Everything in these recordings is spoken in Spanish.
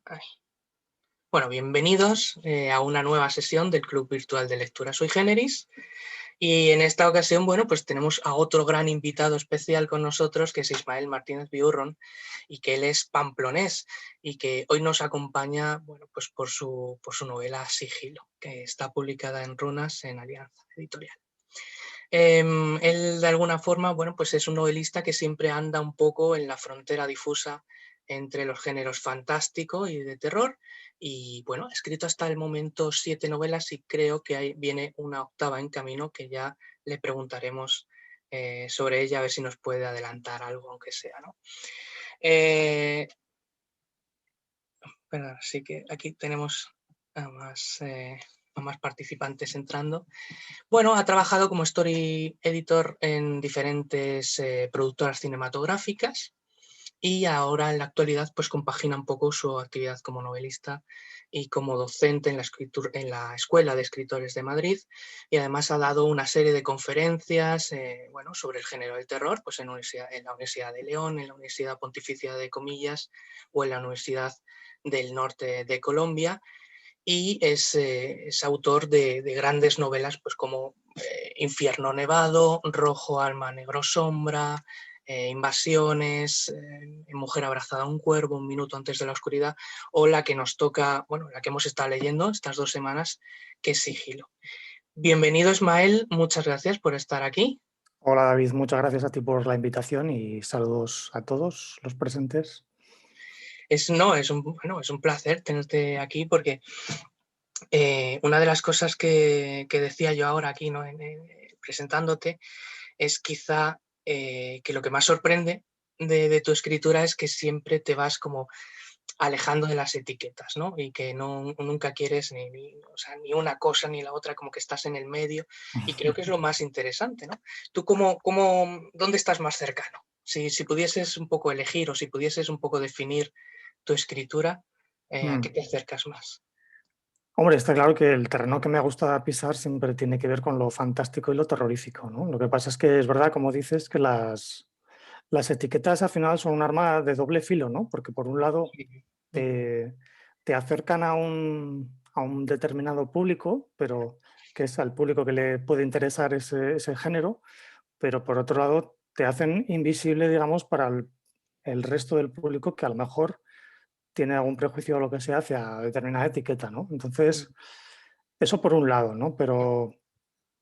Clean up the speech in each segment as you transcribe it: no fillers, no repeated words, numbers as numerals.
Ay. Bueno, bienvenidos a una nueva sesión del Club Virtual de Lectura Sui Generis. Y en esta ocasión, bueno, pues tenemos a otro gran invitado especial con nosotros, que es Ismael Martínez Biurron, y que él es pamplonés y que hoy nos acompaña, bueno, pues por su novela Sigilo, que está publicada en Runas en Alianza Editorial. Él, de alguna forma, bueno, pues es un novelista que siempre anda un poco en la frontera difusa entre los géneros fantástico y de terror, y bueno, ha escrito hasta el momento 7 novelas y creo que ahí viene una octava en camino que ya le preguntaremos sobre ella, a ver si nos puede adelantar algo, aunque sea, ¿no? Pero sí que aquí tenemos a más participantes entrando. Bueno, ha trabajado como story editor en diferentes productoras cinematográficas y ahora en la actualidad pues compagina un poco su actividad como novelista y como docente en la Escuela de Escritores de Madrid, y además ha dado una serie de conferencias bueno, sobre el género del terror pues en la Universidad de León, en la Universidad Pontificia de Comillas o en la Universidad del Norte de Colombia, y es autor de grandes novelas pues como Infierno Nevado, Rojo Alma Negro Sombra, Invasiones, Mujer abrazada a un cuervo, Un minuto antes de la oscuridad, o la que nos toca, bueno, la que hemos estado leyendo estas 2 semanas, que es Sigilo. Bienvenido, Ismael, muchas gracias por estar aquí. Hola David, muchas gracias a ti por la invitación y saludos a todos los presentes. No, bueno, es un placer tenerte aquí porque una de las cosas que decía yo ahora aquí, ¿no? Presentándote, es quizá que lo que más sorprende de tu escritura es que siempre te vas como alejando de las etiquetas, ¿no? Y que nunca quieres o sea, ni una cosa ni la otra, como que estás en el medio, y creo que es lo más interesante, ¿no? ¿Tú dónde estás más cercano? Si pudieses un poco elegir o si pudieses un poco definir tu escritura, ¿a qué te acercas más? Hombre, está claro que el terreno que me gusta pisar siempre tiene que ver con lo fantástico y lo terrorífico, ¿no? Lo que pasa es que es verdad, como dices, que las etiquetas al final son un arma de doble filo, ¿no? Porque por un lado Sí. te acercan a un determinado público, pero que es al público que le puede interesar ese género, pero por otro lado te hacen invisible, digamos, para el resto del público que a lo mejor tiene algún prejuicio o lo que sea hacia determinada etiqueta, ¿no? Entonces, eso por un lado, ¿no? Pero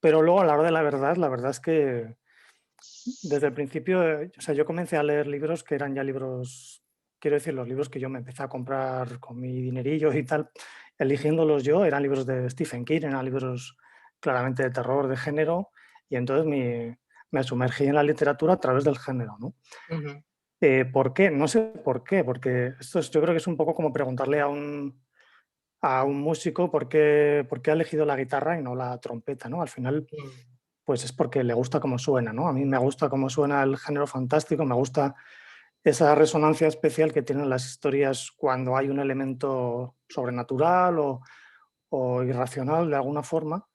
luego a la hora de la verdad es que desde el principio, o sea, yo comencé a leer libros que eran ya libros, quiero decir, los libros que yo me empecé a comprar con mi dinerillo y tal, eligiéndolos yo, eran libros de Stephen King, eran libros claramente de terror, de género, y entonces me sumergí en la literatura a través del género, ¿no? Ujú. ¿Por qué? No sé por qué, porque yo creo que es un poco como preguntarle a un músico por qué ha elegido la guitarra y no la trompeta, ¿no? Al final, Mm. pues es porque le gusta cómo suena, ¿no? A mí me gusta cómo suena el género fantástico, me gusta esa resonancia especial que tienen las historias cuando hay un elemento sobrenatural o irracional de alguna forma.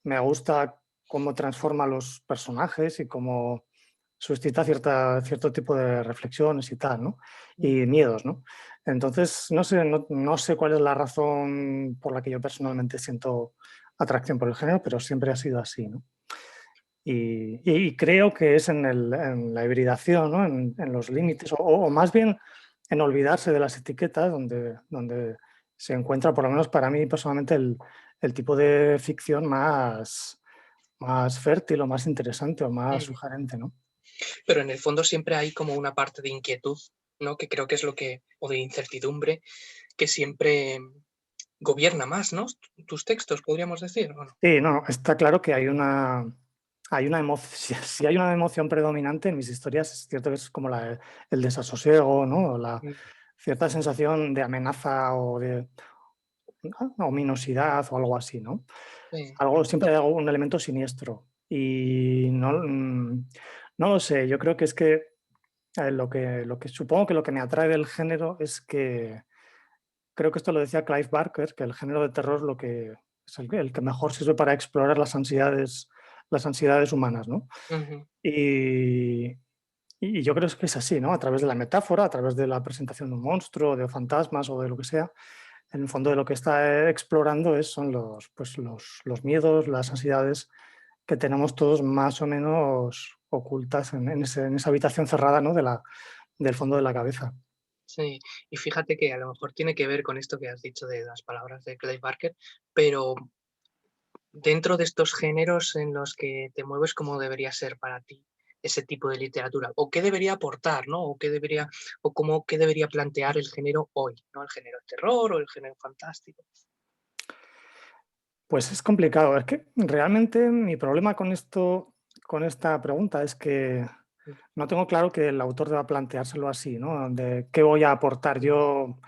Me gusta cómo transforma a los personajes y cómo suscita cierto tipo de reflexiones y tal, ¿no? Y miedos, ¿no? Entonces, no sé cuál es la razón por la que yo personalmente siento atracción por el género, pero siempre ha sido así, ¿no? Y creo que es en la hibridación, ¿no? En los límites, o más bien en olvidarse de las etiquetas, donde se encuentra, por lo menos para mí personalmente, el tipo de ficción más fértil o más interesante o más Mm. sugerente, ¿no? Pero en el fondo siempre hay como una parte de inquietud, ¿no? Que creo que es o de incertidumbre, que siempre gobierna más, ¿no? Tus textos, podríamos decir, ¿o no? Sí, no, está claro que hay una emoción, si hay una emoción predominante en mis historias, es cierto que es como el desasosiego, ¿no? La Mm. cierta sensación de amenaza o de ominosidad o algo así, ¿no? Sí. Siempre hay algún elemento siniestro. Y no lo sé, yo creo que es que lo que supongo que lo que me atrae del género es que creo que esto lo decía Clive Barker, que el género de terror lo que es el que mejor sirve para explorar las ansiedades humanas, ¿no? Ujú. Y, y yo creo que es así, ¿no? A través de la metáfora, a través de la presentación de un monstruo, de fantasmas o de lo que sea, en el fondo de lo que está explorando son los miedos, las ansiedades que tenemos todos más o menos ocultas en esa habitación cerrada, ¿no? Del fondo de la cabeza. Sí, y fíjate que a lo mejor tiene que ver con esto que has dicho de las palabras de Clive Barker, pero dentro de estos géneros en los que te mueves, ¿cómo debería ser para ti ese tipo de literatura? ¿O qué debería aportar, no? ¿Qué debería plantear el género hoy, ¿no? El género terror o el género fantástico. Pues es complicado. Es que realmente mi problema con esto, con esta pregunta es que Mm. no tengo claro que el autor deba planteárselo así, ¿no? De qué voy a aportar yo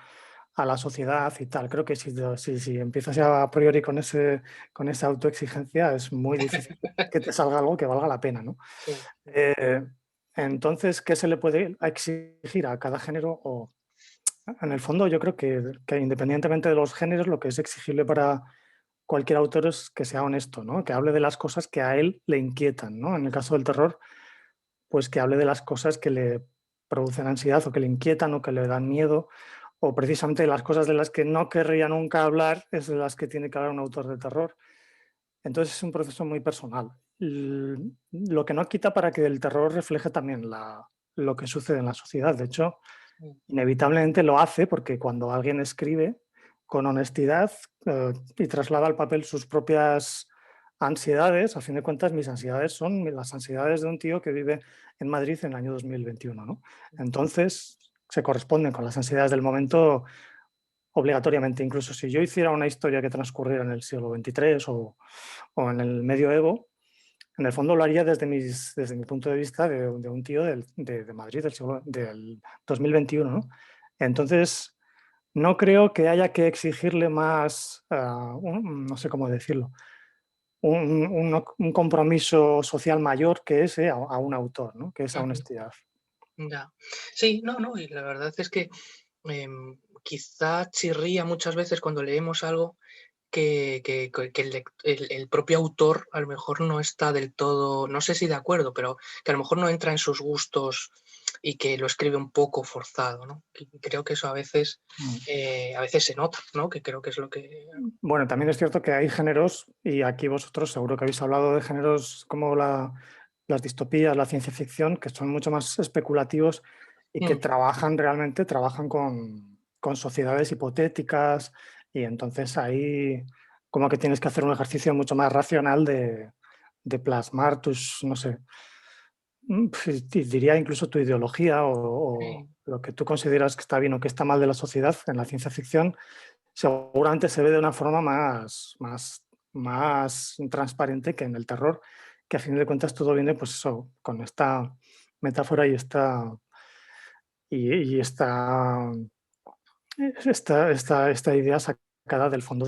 a la sociedad y tal. Creo que si empiezas ya a priori con esa autoexigencia, es muy difícil que te salga algo que valga la pena, ¿no? Sí, Eh, entonces, ¿qué se le puede exigir a cada género? O, en el fondo, yo creo que independientemente de los géneros, lo que es exigible para cualquier autor es que sea honesto, ¿no? Que hable de las cosas que a él le inquietan, ¿no? En el caso del terror, pues que hable de las cosas que le producen ansiedad o que le inquietan o que le dan miedo, o precisamente las cosas de las que no querría nunca hablar es de las que tiene que hablar un autor de terror. Entonces es un proceso muy personal. Lo que no quita para que el terror refleje también lo que sucede en la sociedad. De hecho, sí, inevitablemente lo hace porque cuando alguien escribe con honestidad y traslada al papel sus propias ansiedades, a fin de cuentas mis ansiedades son las ansiedades de un tío que vive en Madrid en el año 2021, ¿no? Entonces se corresponden con las ansiedades del momento obligatoriamente. Incluso si yo hiciera una historia que transcurriera en el siglo XXIII o en el medioevo, en el fondo lo haría desde mi punto de vista de un tío de Madrid del 2021, ¿no? Entonces, no creo que haya que exigirle más, no sé cómo decirlo, un compromiso social mayor que ese a un autor, ¿no? Que esa ujú, honestidad. ya. Sí, no, no, y la verdad es que quizá chirría muchas veces cuando leemos algo que el propio autor a lo mejor no está del todo, no sé si de acuerdo, pero que a lo mejor no entra en sus gustos y que lo escribe un poco forzado, ¿no? Y creo que eso Mm. a veces se nota, ¿no? Que creo que es lo que... Bueno, también es cierto que hay géneros, y aquí vosotros seguro que habéis hablado de géneros como las distopías, la ciencia ficción, que son mucho más especulativos y que Mm, trabajan con sociedades hipotéticas, y entonces ahí como que tienes que hacer un ejercicio mucho más racional de plasmar tus, no sé, diría incluso tu ideología o sí, lo que tú consideras que está bien o que está mal de la sociedad en la ciencia ficción. Seguramente se ve de una forma más transparente que en el terror, que a fin de cuentas todo viene, pues eso, con esta metáfora y esta idea sacada del fondo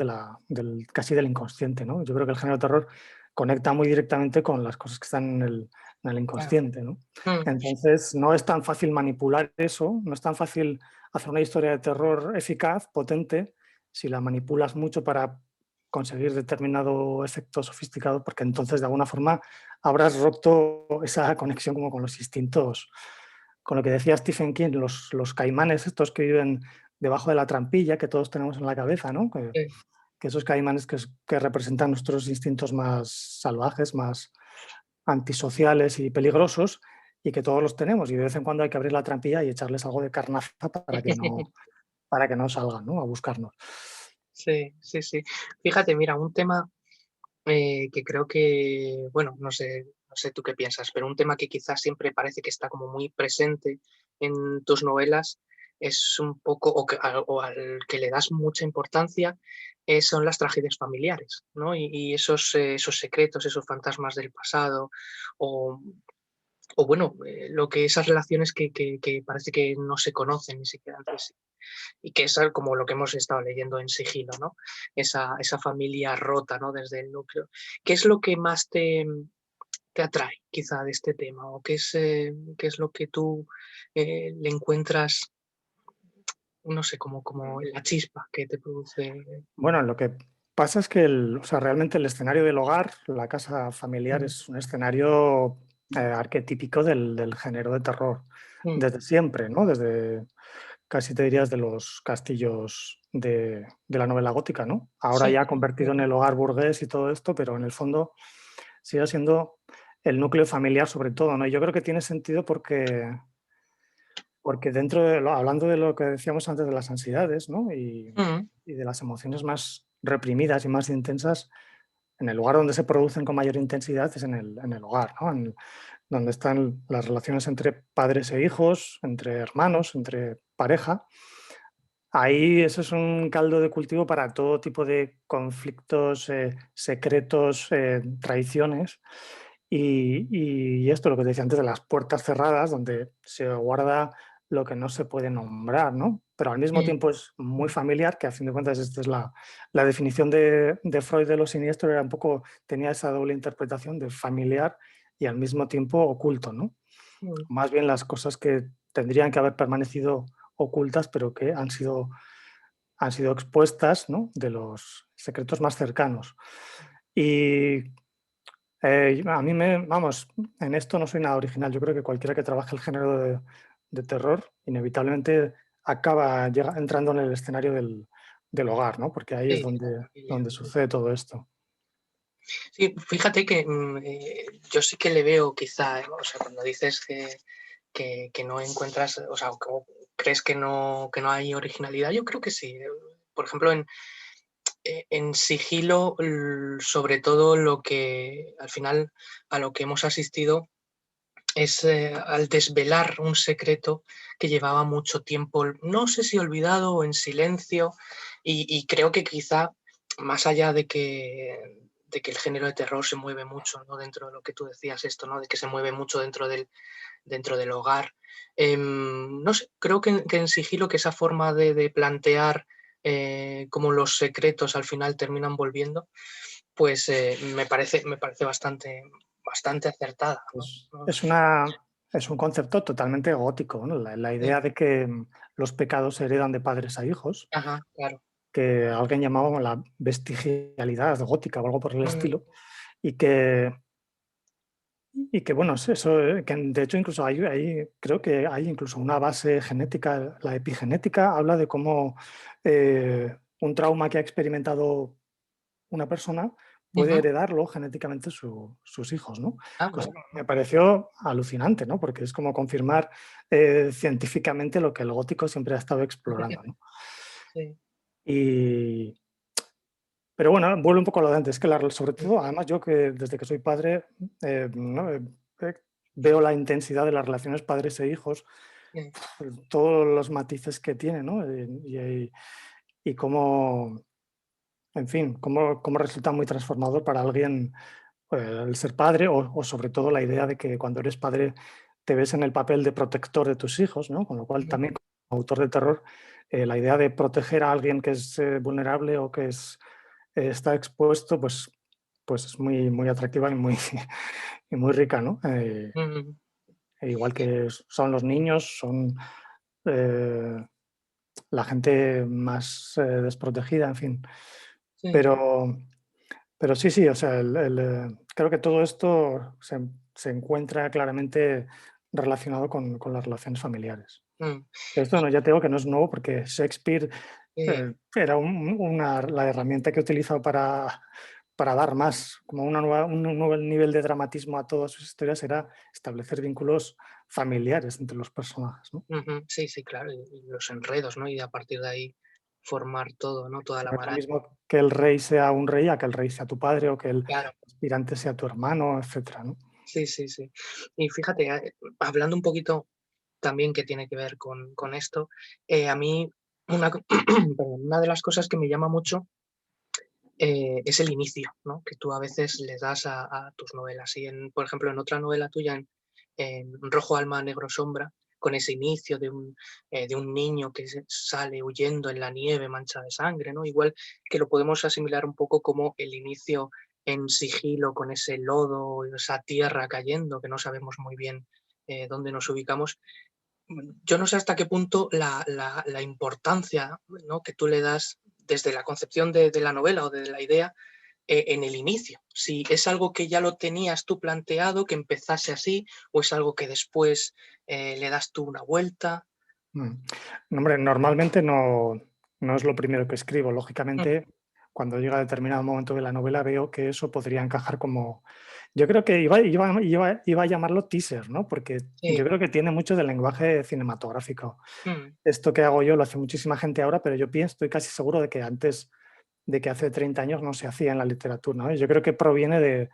casi del inconsciente, ¿no? Yo creo que el género terror conecta muy directamente con las cosas que están en el claro. inconsciente, ¿no? Mm, Entonces, no es tan fácil manipular eso, no es tan fácil hacer una historia de terror eficaz, potente, si la manipulas mucho para conseguir determinado efecto sofisticado, porque entonces de alguna forma habrás roto esa conexión como con los instintos, con lo que decía Stephen King, los caimanes estos que viven debajo de la trampilla que todos tenemos en la cabeza, ¿no? sí. Que esos caimanes que representan nuestros instintos más salvajes, más antisociales y peligrosos, y que todos los tenemos, y de vez en cuando hay que abrir la trampilla y echarles algo de carnaza para que no salgan, ¿no? A buscarnos. Sí, sí, sí. Fíjate, mira, un tema que creo que, bueno, no sé tú qué piensas, pero un tema que quizás siempre parece que está como muy presente en tus novelas es un poco, o al que le das mucha importancia, son las tragedias familiares, ¿no? Y esos secretos, esos fantasmas del pasado, o, o bueno, lo que esas relaciones que parece que no se conocen ni siquiera entre sí. Y que es como lo que hemos estado leyendo en sigilo, ¿no? Esa familia rota, ¿no? Desde el núcleo. ¿Qué es lo que más te atrae quizá de este tema? ¿O qué es lo que tú le encuentras, no sé, como la chispa que te produce? Bueno, lo que pasa es que o sea, realmente el escenario del hogar, la casa familiar, Mm, es un escenario arquetípico del género de terror, Mm, desde siempre, ¿no? Desde, casi te dirías, de los castillos de la novela gótica, ¿no? Ahora sí, ya convertido en el hogar burgués y todo esto, pero en el fondo sigue siendo el núcleo familiar sobre todo, ¿no? Y yo creo que tiene sentido porque dentro hablando de lo que decíamos antes de las ansiedades, ¿no? mm, Y de las emociones más reprimidas y más intensas, en el lugar donde se producen con mayor intensidad es en el hogar, ¿no? Donde están las relaciones entre padres e hijos, entre hermanos, entre pareja. Ahí eso es un caldo de cultivo para todo tipo de conflictos, secretos, traiciones. Y esto, lo que te decía antes de las puertas cerradas, donde se guarda lo que no se puede nombrar, ¿no? Pero al mismo mm, tiempo es muy familiar, que a fin de cuentas esta es la definición de Freud de lo siniestro, era un poco, tenía esa doble interpretación de familiar y al mismo tiempo oculto, ¿no? mm, Más bien las cosas que tendrían que haber permanecido ocultas, pero que han sido expuestas, ¿no? De los secretos más cercanos. Y a mí vamos, en esto no soy nada original. Yo creo que cualquiera que trabaje el género de terror inevitablemente acaba entrando en el escenario del hogar, ¿no? Porque ahí es sí, de la donde familia. sucede todo esto. Sí, fíjate que yo sí que le veo quizá, o sea, cuando dices que no encuentras, o sea, o crees que no hay originalidad, yo creo que sí. Por ejemplo, en Sigilo, sobre todo lo que al final a lo que hemos asistido es al desvelar un secreto que llevaba mucho tiempo, no sé si olvidado o en silencio, y creo que quizá más allá de que el género de terror se mueve mucho, ¿no? Dentro de lo que tú decías esto, ¿no? De que se mueve mucho dentro del hogar. No sé, creo que en Sigilo, que esa forma de plantear cómo los secretos al final terminan volviendo, pues me parece bastante acertada, ¿no? Es, ¿No? es, una, es un concepto totalmente gótico, ¿no? La Sí, idea de que los pecados se heredan de padres a hijos, ajá, claro. que alguien llamaba como la vestigialidad gótica o algo por el Mm, estilo, y que bueno, es eso, que de hecho incluso creo que hay incluso una base genética, la epigenética habla de cómo un trauma que ha experimentado una persona puede ujú. heredarlo genéticamente sus hijos, ¿no? Ah, Cosa bueno, que me pareció alucinante, ¿no? Porque es como confirmar científicamente lo que el gótico siempre ha estado explorando, ¿no? sí. Y, pero bueno, vuelvo un poco a lo de antes, que sobre Mm, todo, además yo que desde que soy padre, ¿no? Eh, veo la intensidad de las relaciones padres e hijos, mm, todos los matices que tiene, ¿no? Y cómo, en fin, cómo resulta muy transformador para alguien el ser padre o sobre todo la idea de que cuando eres padre te ves en el papel de protector de tus hijos, ¿no? Con lo cual ujú, también como autor de terror, la idea de proteger a alguien que es vulnerable o que está expuesto, pues es muy, muy atractiva y muy, y muy rica, ¿no? ujú. Igual que son los niños, son eh, la gente más desprotegida, en fin. Sí, Pero, pero sí, sí, o sea, creo que todo esto se encuentra claramente relacionado con las relaciones familiares. mm, Esto no, ya te digo que no es nuevo porque Shakespeare sí, era la herramienta que utilizaba para dar más, como un nuevo nivel de dramatismo a todas sus historias, era establecer vínculos familiares entre los personajes, ¿no? ujú. Sí, sí, claro, y los enredos, ¿no? Y a partir de ahí formar todo, ¿no? Toda la No es lo maraña. mismo que el rey sea un rey a que el rey sea tu padre o que el Claro, aspirante sea tu hermano, etcétera, ¿no? sí, sí, sí. Y fíjate, hablando un poquito también que tiene que ver con esto, a mí perdón, una de las cosas que me llama mucho es el inicio, ¿no? Que tú a veces le das a tus novelas. Y, por ejemplo, en otra novela tuya, en Rojo Alma, Negro Sombra, con ese inicio de un niño que sale huyendo en la nieve mancha de sangre, ¿no? Igual que lo podemos asimilar un poco como el inicio en Sigilo, con ese lodo, esa tierra cayendo, que no sabemos muy bien dónde nos ubicamos. Yo no sé hasta qué punto la importancia, ¿no? Que tú le das desde la concepción de la novela o de la idea, en el inicio. Si es algo que ya lo tenías tú planteado, que empezase así, o es algo que después le das tú una vuelta. Mm. No, hombre, normalmente no es lo primero que escribo. Mm, Lógicamente, cuando llega a determinado momento de la novela veo que eso podría encajar como... Yo creo que iba a llamarlo teaser, ¿no? Porque yo sí, creo que tiene mucho del lenguaje cinematográfico. mm, Esto que hago yo lo hace muchísima gente ahora, pero yo pienso, estoy casi seguro de que antes de que hace 30 años no se hacía en la literatura, ¿no? Yo creo que proviene de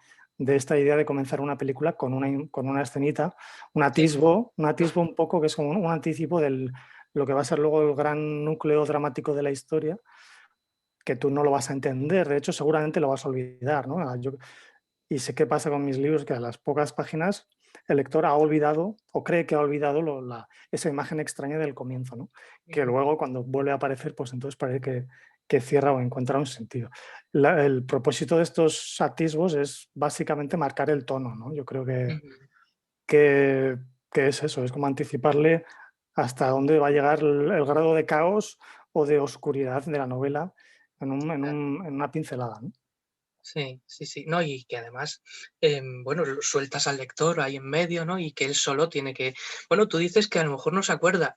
esta idea de comenzar una película con una escenita, sí, un atisbo un poco que es como un anticipo de lo que va a ser luego el gran núcleo dramático de la historia, que tú no lo vas a entender, de hecho seguramente lo vas a olvidar, ¿no? Y sé qué pasa con mis libros, que a las pocas páginas el lector ha olvidado o cree que ha olvidado esa imagen extraña del comienzo, ¿no? Que ujú, luego cuando vuelve a aparecer, pues entonces parece que cierra o encuentra un sentido. El propósito de estos atisbos es básicamente marcar el tono, ¿no? Yo creo ujú. que, que es eso, es como anticiparle hasta dónde va a llegar el grado de caos o de oscuridad de la novela en una pincelada, ¿no? Sí, sí, sí. No, y que además, bueno, lo sueltas al lector ahí en medio, ¿no? Y que él solo tiene que... Bueno, tú dices que a lo mejor no se acuerda.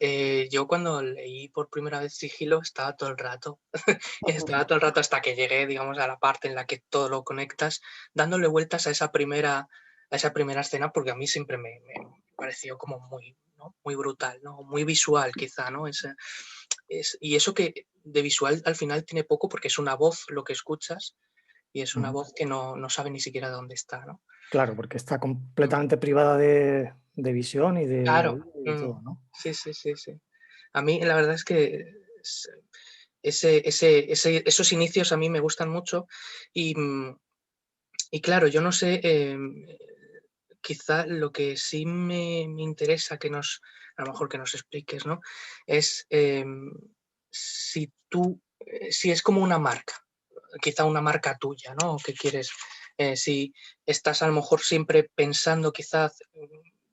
Yo cuando leí por primera vez Sigilo estaba todo el rato, estaba todo el rato hasta que llegué, digamos, a la parte en la que todo lo conectas, dándole vueltas a esa primera escena, porque a mí siempre me pareció como muy, ¿no? Muy brutal, ¿no? Muy visual quizá, ¿no? Y eso que de visual al final tiene poco porque es una voz lo que escuchas y es una Mm. voz que no sabe ni siquiera dónde está, ¿no? Claro, porque está Mm, completamente privada de visión y de claro, oído y todo, ¿no? sí, sí, sí, sí. A mí la verdad es que es esos inicios a mí me gustan mucho y, y claro, yo no sé, quizá lo que sí me interesa que a lo mejor que nos expliques, ¿no? Es, si tú, si es como una marca, quizá una marca tuya, ¿no? Que quieres, si estás a lo mejor siempre pensando, quizás,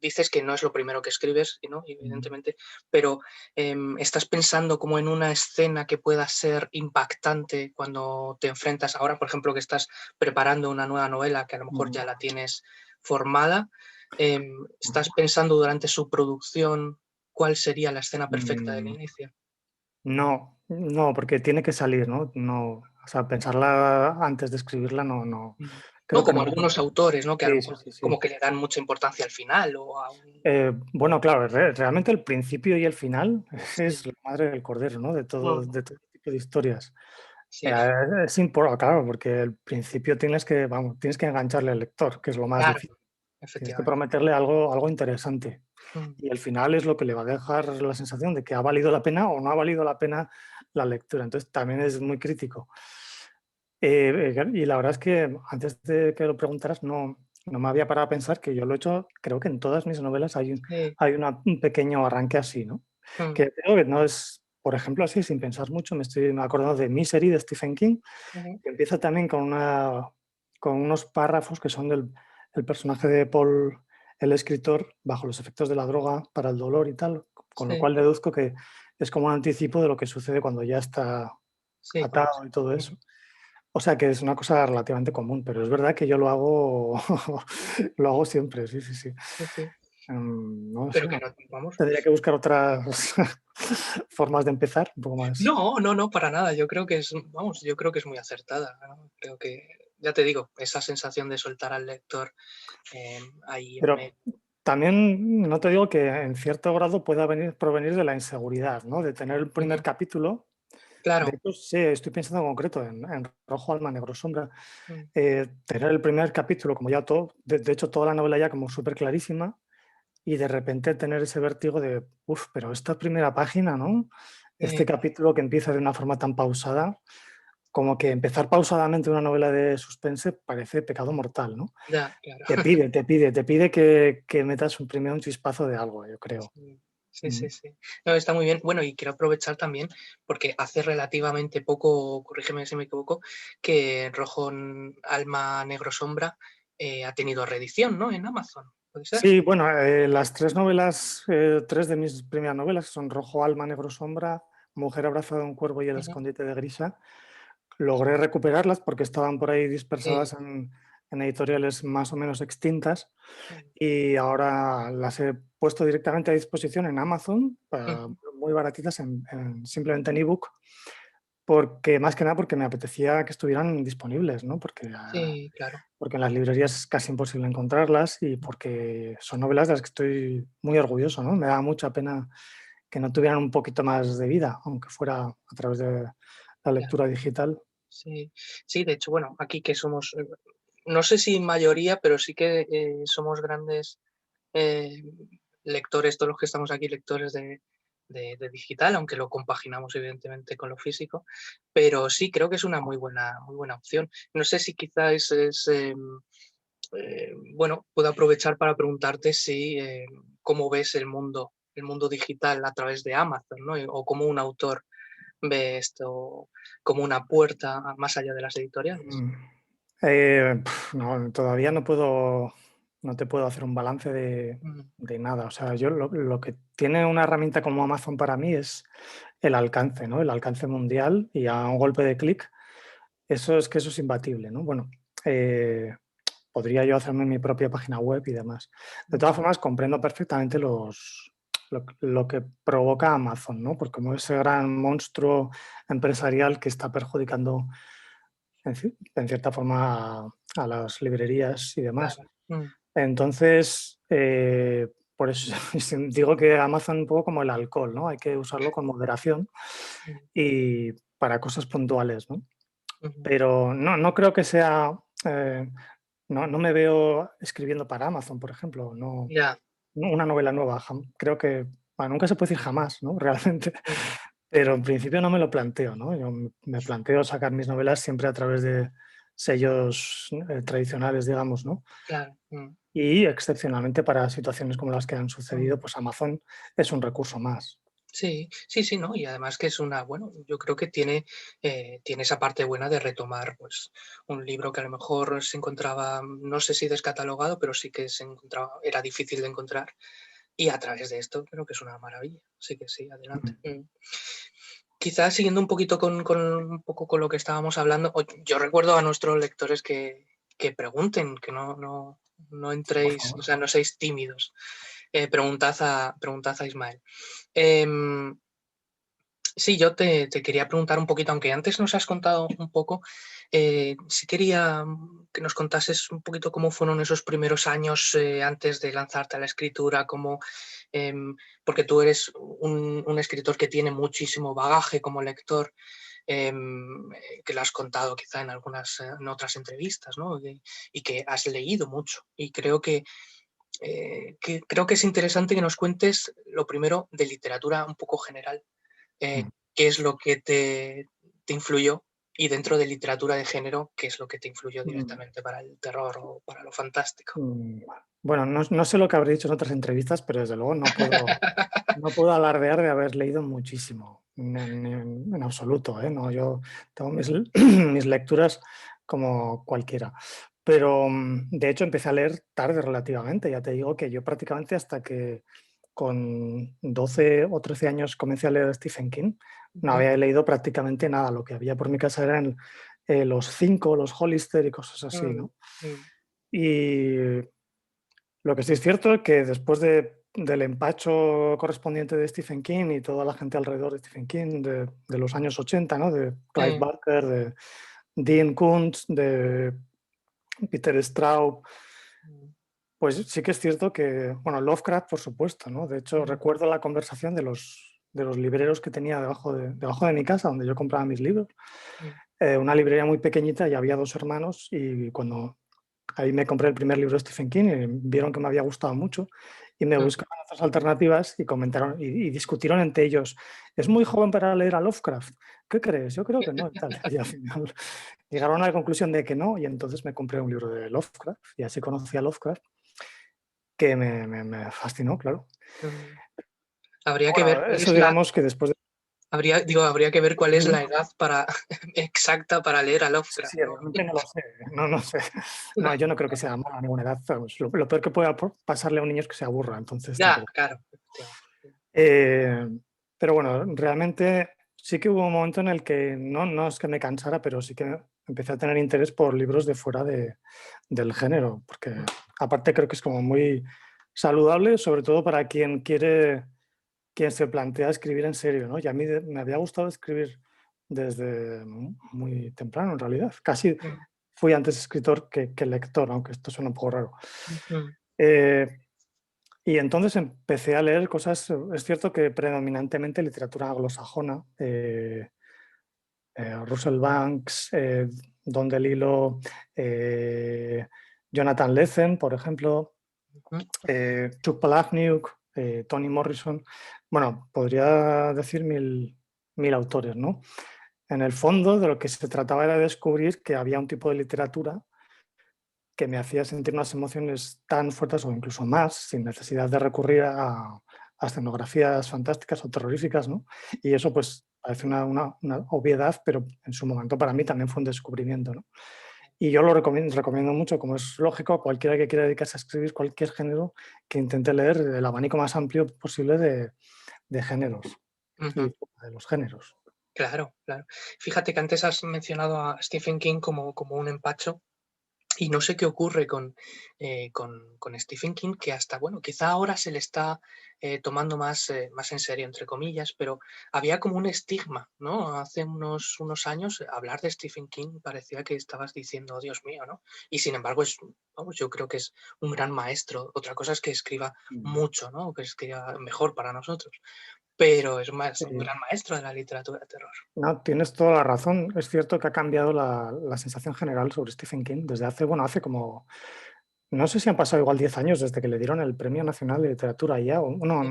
dices que no es lo primero que escribes, ¿no? Mm. Evidentemente, pero estás pensando como en una escena que pueda ser impactante cuando te enfrentas ahora, por ejemplo, que estás preparando una nueva novela que a lo mejor Mm. ya la tienes formada, estás pensando durante su producción cuál sería la escena perfecta del Mm. inicio. No, no, porque tiene que salir, ¿no? No, o sea, pensarla antes de escribirla no. Mm. No, Creo que como no. algunos autores, ¿no? Que a lo Sí, sí, mejor sí, sí. como que le dan mucha importancia al final o a un... Bueno, claro, realmente el principio y el final Sí, es la madre del cordero, ¿no? mm, De todo tipo de historias. sí, Es importante, claro, porque el principio vamos, tienes que engancharle al lector, que es lo más claro, difícil. Tienes que efectivamente. prometerle algo interesante. Mm, Y el final es lo que le va a dejar la sensación de que ha valido la pena o no ha valido la pena la lectura. Entonces también es muy crítico. Y la verdad es que antes de que lo preguntaras, no me había parado a pensar que yo lo he hecho, creo que en todas mis novelas sí, hay un pequeño arranque así, ¿no? mm, Que creo que no es, por ejemplo, así, sin pensar mucho, me estoy acordando de Misery de Stephen King, ujú, que empieza también con unos párrafos que son el personaje de Paul, el escritor, bajo los efectos de la droga para el dolor y tal, con lo sí, cual deduzco que es como un anticipo de lo que sucede cuando ya está sí, cuando atado y todo mm, eso. O sea que es una cosa relativamente común, pero es verdad que yo lo hago, lo hago siempre, sí, sí, sí. sí, sí. No Pero sé, que no, vamos. tendría que buscar otras formas de empezar, un poco más. No, no, no, para nada. Yo creo que es, vamos, yo creo que es muy acertada, ¿no? Creo que, ya te digo, esa sensación de soltar al lector ahí en Pero medio. también no te digo que en cierto grado pueda provenir de la inseguridad, ¿no? De tener el primer Ujú, capítulo. De claro. hecho, sí, estoy pensando en concreto en Rojo Alma, Negro Sombra. Mm, Tener el primer capítulo, como ya todo, de hecho, toda la novela ya como súper clarísima, y de repente tener ese vértigo de, uff, pero esta primera página, ¿no? Este sí, capítulo que empieza de una forma tan pausada, como que empezar pausadamente una novela de suspense parece pecado mortal, ¿no? ya, claro. Te pide que metas primero un chispazo de algo, yo creo. Sí, sí, Mm. sí, sí. No, está muy bien. Bueno, y quiero aprovechar también, porque hace relativamente poco, corrígeme si me equivoco, que Alma Negro Sombra ha tenido reedición, ¿no? En Amazon, ¿puede ser? Sí, bueno, las tres novelas, tres de mis primeras novelas, que son Rojo Alma, Negro Sombra, Mujer abrazada de un cuervo y El Ujú, escondite de Grisa, logré recuperarlas porque estaban por ahí Sí. dispersadas en editoriales más o menos extintas Mm, y ahora las he puesto directamente a disposición en Amazon, ujú. muy baratitas, simplemente en ebook, porque más que nada porque me apetecía que estuvieran disponibles, ¿no? Sí, claro. Porque en las librerías es casi imposible encontrarlas y porque son novelas de las que estoy muy orgulloso, ¿no? Me da mucha pena que no tuvieran un poquito más de vida, aunque fuera a través de la Ya. lectura digital. Sí, sí, de hecho, bueno, aquí que somos, no sé si mayoría, pero sí que somos grandes eh, lectores, todos los que estamos aquí, lectores de digital, aunque lo compaginamos evidentemente con lo físico, pero sí, creo que es una muy buena opción. No sé si quizás bueno, puedo aprovechar para preguntarte si cómo ves el mundo digital a través de Amazon, ¿no? O cómo un autor ve esto como una puerta más allá de las editoriales. Mm. No, todavía no te puedo hacer un balance Mm, de nada. O sea, yo lo que tiene una herramienta como Amazon para mí es el alcance, ¿no? El alcance mundial y a un golpe de clic, eso es imbatible, ¿no? Bueno, eh, podría yo hacerme mi propia página web y demás. De todas mm, formas, comprendo perfectamente lo que provoca Amazon, ¿no? Porque como ese gran monstruo empresarial que está perjudicando en cierta forma a las librerías y demás. claro. Mm, Entonces, por eso digo que Amazon un poco como el alcohol, ¿no? Hay que usarlo con moderación mm, y para cosas puntuales, ¿no? ujú. Pero no creo que sea, no me veo escribiendo para Amazon, por ejemplo, Ya. una novela nueva, creo que, bueno, nunca se puede decir jamás, ¿no? Realmente, Mm, pero en principio no me lo planteo, ¿no? Yo me planteo sacar mis novelas siempre a través de sellos, tradicionales, digamos, ¿no? claro. Mm, Y excepcionalmente para situaciones como las que han mm. sucedido, pues Amazon es un recurso más. Sí, sí, sí, ¿no? Y además que es una, bueno, yo creo que tiene, tiene esa parte buena de retomar, pues, un libro que a lo mejor se encontraba, no sé si descatalogado, pero sí que se encontraba, era difícil de encontrar. Y a través de esto creo que es una maravilla. Así que sí, adelante. Mm. Mm. Quizás siguiendo un poquito con un poco con lo que estábamos hablando, yo recuerdo a nuestros lectores que pregunten, que no Por entréis, o favor. sea, no seáis tímidos. Preguntad a Ismael. Em, Sí, yo te quería preguntar un poquito, aunque antes nos has contado un poco, sí quería que nos contases un poquito cómo fueron esos primeros años antes de lanzarte a la escritura, em, porque tú eres un escritor que tiene muchísimo bagaje como lector, que lo has contado quizá en algunas, en otras entrevistas, ¿no? Y que has leído mucho. Y creo que es interesante que nos cuentes lo primero de literatura un poco general, Mm. qué es lo que te influyó y dentro de literatura de género, qué es lo que te influyó Mm. directamente para el terror o para lo fantástico. Mm. Bueno, no sé lo que habré dicho en otras entrevistas, pero desde luego no puedo alardear de haber leído muchísimo, en absoluto, ¿eh? No, yo tengo mis lecturas como cualquiera. Pero, de hecho, empecé a leer tarde relativamente. Ya te digo que yo prácticamente hasta que con 12 o 13 años comencé a leer Stephen King, no Ujú, había leído prácticamente nada. Lo que había por mi casa eran los Cinco, los Hollister y cosas así, mm, ¿no? mm, Y lo que sí es cierto es que después del empacho correspondiente de Stephen King y toda la gente alrededor de Stephen King de los años 80, ¿no? De Clive sí, Barker, de Dean Koontz, de Peter Straub, mm, pues sí que es cierto que, bueno, Lovecraft, por supuesto, ¿no? De hecho, mm, recuerdo la conversación de los libreros que tenía debajo de mi casa, donde yo compraba mis libros. mm, Una librería muy pequeñita y había dos hermanos y cuando ahí me compré el primer libro de Stephen King y vieron que me había gustado mucho y me mm. buscaron otras alternativas y comentaron y discutieron entre ellos. ¿Es muy joven para leer a Lovecraft? ¿Qué crees? Yo creo que no y tal. Y al final llegaron a la conclusión de que no y entonces me compré un libro de Lovecraft y así conocí a Lovecraft que me fascinó, claro. Mm. Habría que ver Bueno, cuál eso es la digamos que después de... habría que ver cuál es Dime. la edad para exacta para leer a Sí, Lovecraft, sí, ¿no? realmente no lo sé. No sé. No, yo no creo que sea mala a ninguna edad. Vamos, lo peor que pueda pasarle a un niño es que se aburra, entonces Ya, tampoco. claro, efectivamente. Eh, pero bueno, realmente sí que hubo un momento en el que no es que me cansara, pero sí que empecé a tener interés por libros de fuera del género, porque aparte creo que es como muy saludable, sobre todo para quien se plantea escribir en serio, ¿no? Y a mí me había gustado escribir desde muy temprano, en realidad. Casi Mm, fui antes escritor que lector, aunque esto suena un poco raro. mm, Eh, y entonces empecé a leer cosas, es cierto que predominantemente literatura anglosajona, Russell Banks, Don DeLillo, eh, Jonathan Lethem, por ejemplo, mm, Chuck Palahniuk, Toni Morrison. Bueno, podría decir mil autores, ¿no? En el fondo, de lo que se trataba era de descubrir que había un tipo de literatura que me hacía sentir unas emociones tan fuertes o incluso más, sin necesidad de recurrir a escenografías fantásticas o terroríficas, ¿no? Y eso pues parece una obviedad, pero en su momento para mí también fue un descubrimiento, ¿no? Y yo lo recomiendo mucho, como es lógico, cualquiera que quiera dedicarse a escribir cualquier género, que intente leer el abanico más amplio posible de géneros y ujú. de los géneros. Claro, claro. Fíjate que antes has mencionado a Stephen King como un empacho. Y no sé qué ocurre con Stephen King, que hasta, bueno, quizá ahora se le está tomando más en serio, entre comillas, pero había como un estigma, ¿no? Hace unos años hablar de Stephen King parecía que estabas diciendo, "Oh, Dios mío", ¿no? Y sin embargo, vamos, yo creo que es un gran maestro. Otra cosa es que escriba Mm. mucho, ¿no? Que escriba mejor para nosotros, pero es más un Eh, gran maestro de la literatura de terror. No, tienes toda la razón. Es cierto que ha cambiado la sensación general sobre Stephen King desde hace como, no sé si han pasado igual 10 años desde que le dieron el Premio Nacional de Literatura ya, o no, Sí.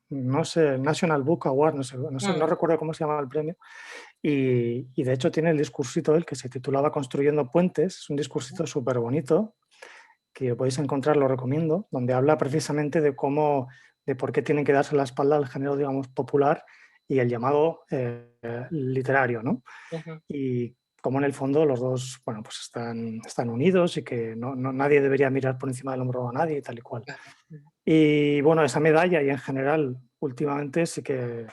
no sé, National Book Award, no sé, no Mm, recuerdo cómo se llama el premio. Y de hecho tiene el discursito él que se titulaba Construyendo puentes, es un ujú, discursito súper bonito que podéis encontrar, lo recomiendo, donde habla precisamente de por qué tienen que darse la espalda al género, digamos, popular y el llamado literario, ¿no? ujú, Y cómo en el fondo los dos, bueno, pues están unidos y que nadie debería mirar por encima del hombro a nadie y tal y cual. claro. Y bueno, esa medalla y en general últimamente sí que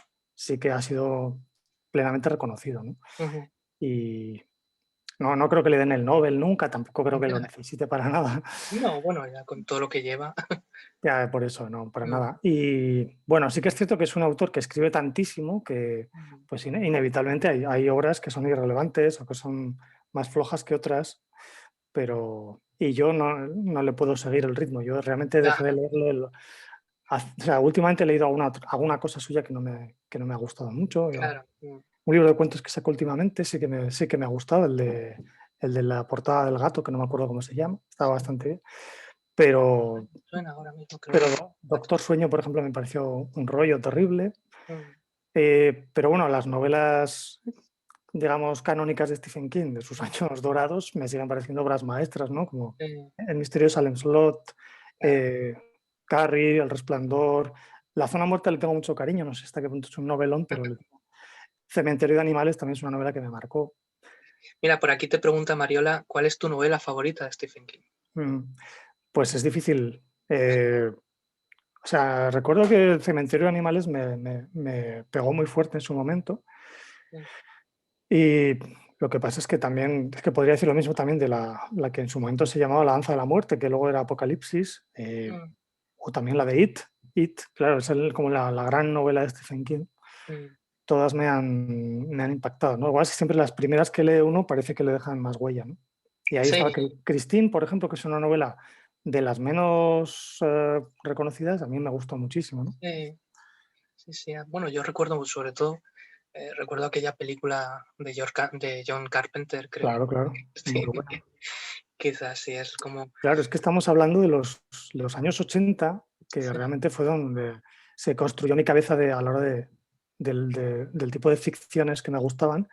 ha sido plenamente reconocido, ¿no? Ujú. Y no creo que le den el Nobel nunca, tampoco creo que lo necesite para nada. No, bueno, ya con todo lo que lleva. Ya, por eso, no, para Mm, nada. Y bueno, sí que es cierto que es un autor que escribe tantísimo que, mm, pues inevitablemente hay obras que son irrelevantes o que son más flojas que otras, pero y yo no le puedo seguir el ritmo. Yo realmente ya, dejé de leerle, o sea, últimamente he leído alguna cosa suya que no me ha gustado mucho. claro. Un libro de cuentos que sacó últimamente sí que me ha gustado, el de la portada del gato, que no me acuerdo cómo se llama, estaba bastante bien, pero Suena ahora mismo que no pero lo Doctor Sueño, por ejemplo, me pareció un rollo terrible. mm, Pero bueno, las novelas, digamos, canónicas de Stephen King, de sus años dorados, me siguen pareciendo obras maestras, ¿no? Como El misterio de Salem Slot, claro. eh, Carrie, El Resplandor. La zona muerta le tengo mucho cariño, no sé hasta qué punto es un novelón, pero Cementerio de Animales también es una novela que me marcó. Mira, por aquí te pregunta Mariola, ¿cuál es tu novela favorita de Stephen King? Mm, Pues es difícil. O sea, recuerdo que el Cementerio de Animales me pegó muy fuerte en su momento. Mm, Y lo que pasa es que también, es que podría decir lo mismo también de la que en su momento se llamaba La Danza de la Muerte, que luego era Apocalipsis, mm, o también la de It. It, claro, es como la gran novela de Stephen King. mm, Todas me han impactado, ¿no? Igual siempre las primeras que lee uno parece que le dejan más huella, ¿no? Y ahí estaba sí, Christine, por ejemplo, que es una novela de las menos reconocidas, a mí me gustó muchísimo, ¿no? sí, sí, sí. Bueno, yo recuerdo sobre todo, recuerdo aquella película de John Carpenter, creo. Claro, claro, muy Sí, buena. quizás sí, es como Claro, es que estamos hablando de los años 80, que sí, realmente fue donde se construyó mi cabeza a la hora del tipo de ficciones que me gustaban.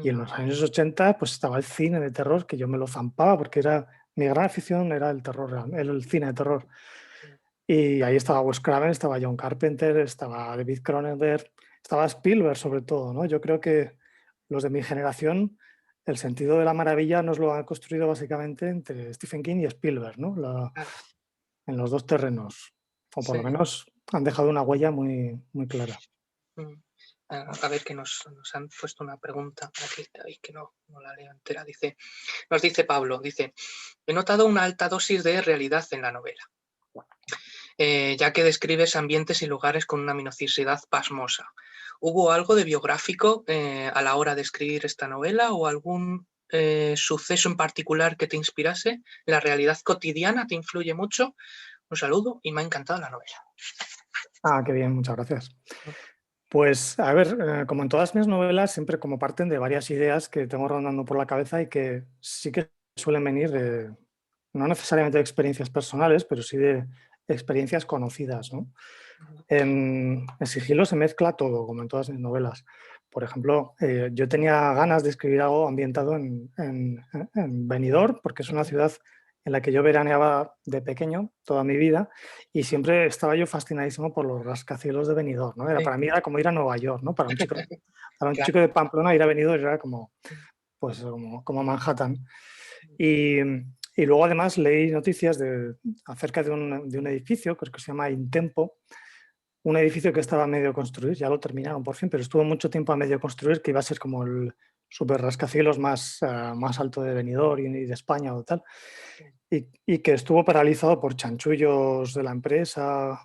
Y mm, en los años 80 pues estaba el cine de terror, que yo me lo zampaba, porque mi gran afición era el terror, el cine de terror. mm, Y ahí estaba Wes Craven, estaba John Carpenter, estaba David Cronenberg, estaba Spielberg sobre todo, ¿no? Yo creo que los de mi generación, el sentido de la maravilla nos lo han construido básicamente entre Stephen King y Spielberg, ¿no? claro, En los dos terrenos, o por sí. lo menos han dejado una huella muy, muy clara. Mm. a ver que nos han puesto una pregunta aquí, ay, que no la leo entera. Nos dice Pablo, dice, he notado una alta dosis de realidad en la novela, ya que describes ambientes y lugares con una minuciosidad pasmosa. ¿Hubo algo de biográfico a la hora de escribir esta novela o algún suceso en particular que te inspirase? ¿La realidad cotidiana te influye mucho? Un saludo y me ha encantado la novela. Ah, qué bien, muchas gracias. Pues, a ver, como en todas mis novelas, siempre como parten de varias ideas que tengo rondando por la cabeza y que sí que suelen venir de, no necesariamente de experiencias personales, pero sí de experiencias conocidas, ¿no? En Sigilo se mezcla todo, como en todas mis novelas. Por ejemplo, yo tenía ganas de escribir algo ambientado en Benidorm, porque es una ciudad en la que yo veraneaba de pequeño toda mi vida y siempre estaba yo fascinadísimo por los rascacielos de Benidorm, ¿no? Sí, Para mí era como ir a Nueva York, ¿no? Para un claro. chico de Pamplona ir a Benidorm era como, pues, como Manhattan. Y, y luego además leí noticias acerca de un edificio, creo que se llama Intempo, un edificio que estaba a medio construir, ya lo terminaron por fin, pero estuvo mucho tiempo a medio construir, que iba a ser como el super rascacielos más alto de Benidorm y de España o tal, y que estuvo paralizado por chanchullos de la empresa,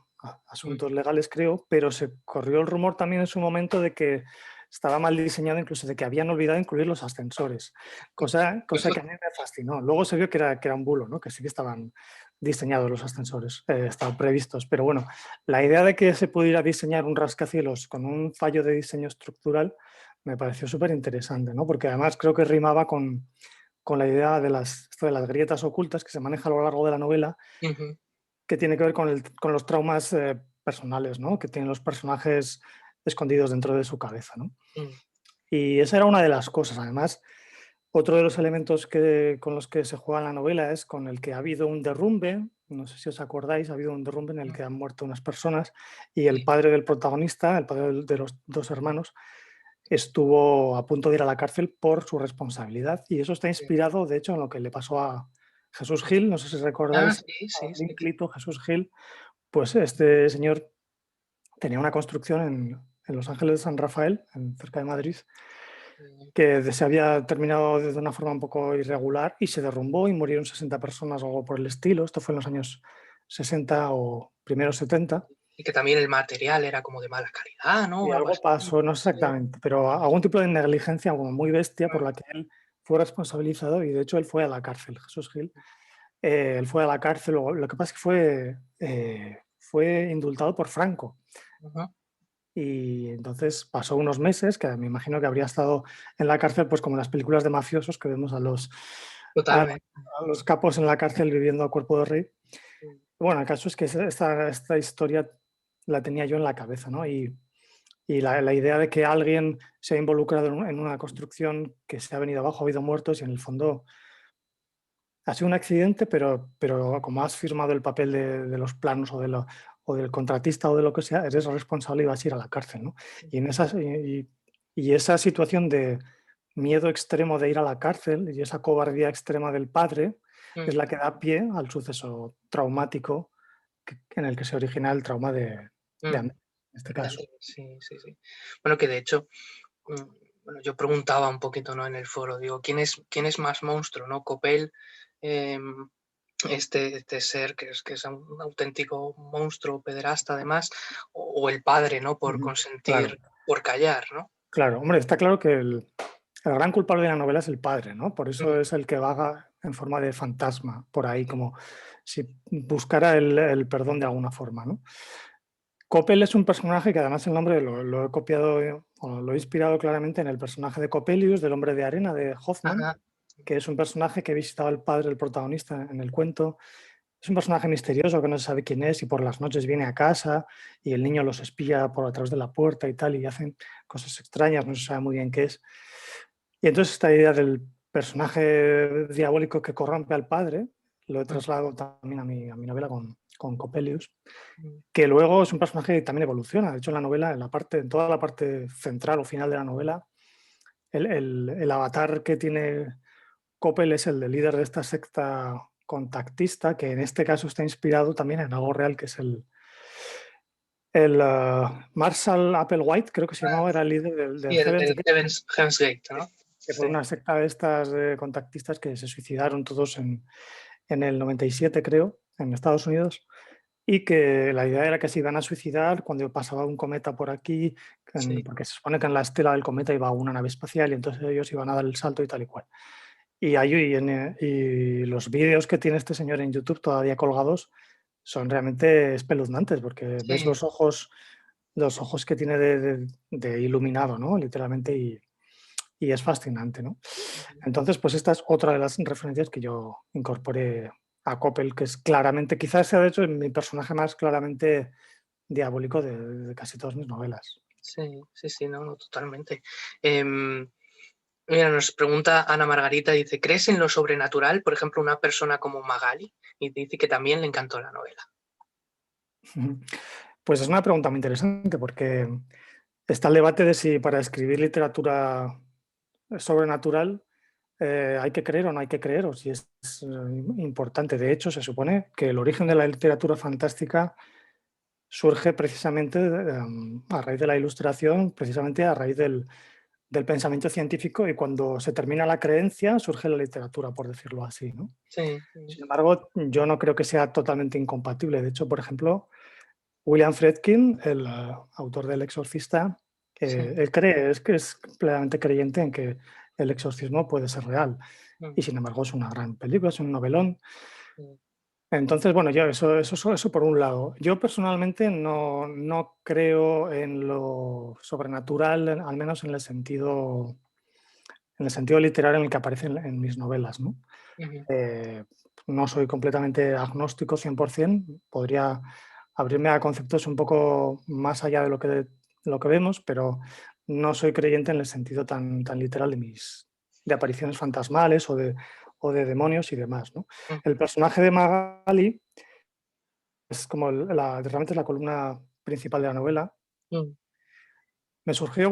asuntos legales creo, pero se corrió el rumor también en su momento de que estaba mal diseñado, incluso de que habían olvidado incluir los ascensores, cosa que a mí me fascinó. Luego se vio que era un bulo, ¿no? Que sí que estaban diseñados los ascensores, estaban previstos, pero bueno, la idea de que se pudiera diseñar un rascacielos con un fallo de diseño estructural me pareció súper interesante, ¿no? Porque además creo que rimaba con la idea esto de las grietas ocultas que se maneja a lo largo de la novela, Ujú, que tiene que ver con los traumas personales, ¿no? Que tienen los personajes escondidos dentro de su cabeza, ¿no? mm, Y esa era una de las cosas. Además, otro de los elementos con los que se juega en la novela es con el que ha habido un derrumbe, no sé si os acordáis, ha habido un derrumbe en el que han muerto unas personas y el sí, padre del protagonista, el padre de los dos hermanos, estuvo a punto de ir a la cárcel por su responsabilidad y eso está sí. inspirado, de hecho, en lo que le pasó a Jesús Gil, no sé si Ah, recordáis, sí, a sí, sí. Clito, Jesús Gil, pues este señor tenía una construcción en Los Ángeles de San Rafael, cerca de Madrid, que se había terminado de una forma un poco irregular y se derrumbó y murieron 60 personas o algo por el estilo. Esto fue en los años 60 o primeros 70. Y que también el material era como de mala calidad, ¿no? Y O algo algo así. pasó, no sé Sí, exactamente, pero algún tipo de negligencia como muy bestia por mm, la que él fue responsabilizado y de hecho él fue a la cárcel, Jesús Gil. Él fue a la cárcel, lo que pasa es que fue indultado por Franco. ujú, Y entonces pasó unos meses, que me imagino que habría estado en la cárcel, pues como en las películas de mafiosos que vemos a, totalmente. a los capos en la cárcel viviendo a cuerpo de rey. Mm, Bueno, el caso es que esta historia la tenía yo en la cabeza, ¿no? Y la idea de que alguien se ha involucrado en una construcción que se ha venido abajo, ha habido muertos y en el fondo ha sido un accidente, pero como has firmado el papel de los planos o del contratista o de lo que sea, eres responsable y vas a ir a la cárcel, ¿no? Y, en esas, y esa situación de miedo extremo de ir a la cárcel y esa cobardía extrema del padre es mm, la que da pie al suceso traumático en el que se origina el trauma de mm. Andrés, en este caso. Sí, sí, sí. Bueno, que de hecho, mm, bueno, yo preguntaba un poquito, ¿no? En el foro, digo, ¿quién es más monstruo, ¿no? Copel, em, este ser que es un auténtico monstruo, pederasta además, o el padre, ¿no? Por Ujú. Claro, consentir, por callar, ¿no? claro. Hombre, está claro que el gran culpable de la novela es el padre, ¿no? Por eso Mm, es el que vaga en forma de fantasma por ahí, como si buscara el perdón de alguna forma, ¿no? Coppel es un personaje que además el nombre lo he copiado o lo he inspirado claramente en el personaje de Coppelius, del hombre de arena de Hoffman, ajá, que es un personaje que visitaba al padre del protagonista en el cuento. Es un personaje misterioso que no se sabe quién es y por las noches viene a casa y el niño los espía por a través de la puerta y tal y hacen cosas extrañas, no se sabe muy bien qué es. Y entonces esta idea del personaje diabólico que corrompe al padre lo he mm, trasladado también a mi novela con Coppelius, mm, que luego es un personaje que también evoluciona. De hecho, en la novela, en toda la parte central o final de la novela, el avatar que tiene Coppel es el de líder de esta secta contactista, que en este caso está inspirado también en algo real, que es El Marshall Applewhite, creo que se llamaba, era el líder del Sí, el Heaven's del Gate, Heaven's Gate, ¿no? que por Sí, una secta de estas contactistas que se suicidaron todos en el 97, creo, en Estados Unidos, y que la idea era que se iban a suicidar cuando pasaba un cometa por aquí, sí. porque se supone que en la estela del cometa iba una nave espacial y entonces ellos iban a dar el salto y tal y cual. Y los vídeos que tiene este señor en YouTube todavía colgados son realmente espeluznantes, porque ves Sí, los ojos que tiene de iluminado, ¿no? Literalmente, y es fascinante, ¿no? Entonces, pues esta es otra de las referencias que yo incorporé a Coppel, que es claramente, quizás sea de hecho mi personaje más claramente diabólico de casi todas mis novelas. sí, sí, sí, no, no, totalmente. Em, Mira, nos pregunta Ana Margarita, dice, ¿crees en lo sobrenatural? Por ejemplo, una persona como Magali, y dice que también le encantó la novela. Pues es una pregunta muy interesante porque está el debate de si para escribir literatura sobrenatural hay que creer o no hay que creer, o si es importante. De hecho, se supone que el origen de la literatura fantástica surge precisamente a raíz de la ilustración, precisamente a raíz del pensamiento científico, y cuando se termina la creencia surge la literatura, por decirlo así, ¿no? Sí, Sin embargo, yo no creo que sea totalmente incompatible. De hecho, por ejemplo, William Friedkin, el autor del Exorcista, sí. él cree, es que es plenamente creyente en que el exorcismo puede ser real. Mm, Y sin embargo es una gran película, es un novelón. mm, Entonces, bueno, yo eso por un lado. Yo personalmente no creo en lo sobrenatural, al menos en el sentido literario en el que aparece en mis novelas, ¿no? ujú, Eh, no soy completamente agnóstico 100%, podría abrirme a conceptos un poco más allá de lo que vemos, pero no soy creyente en el sentido tan literal de apariciones fantasmales o de demonios y demás, ¿no? El ujú, personaje de Magali es como realmente es la columna principal de la novela. mm, Me surgió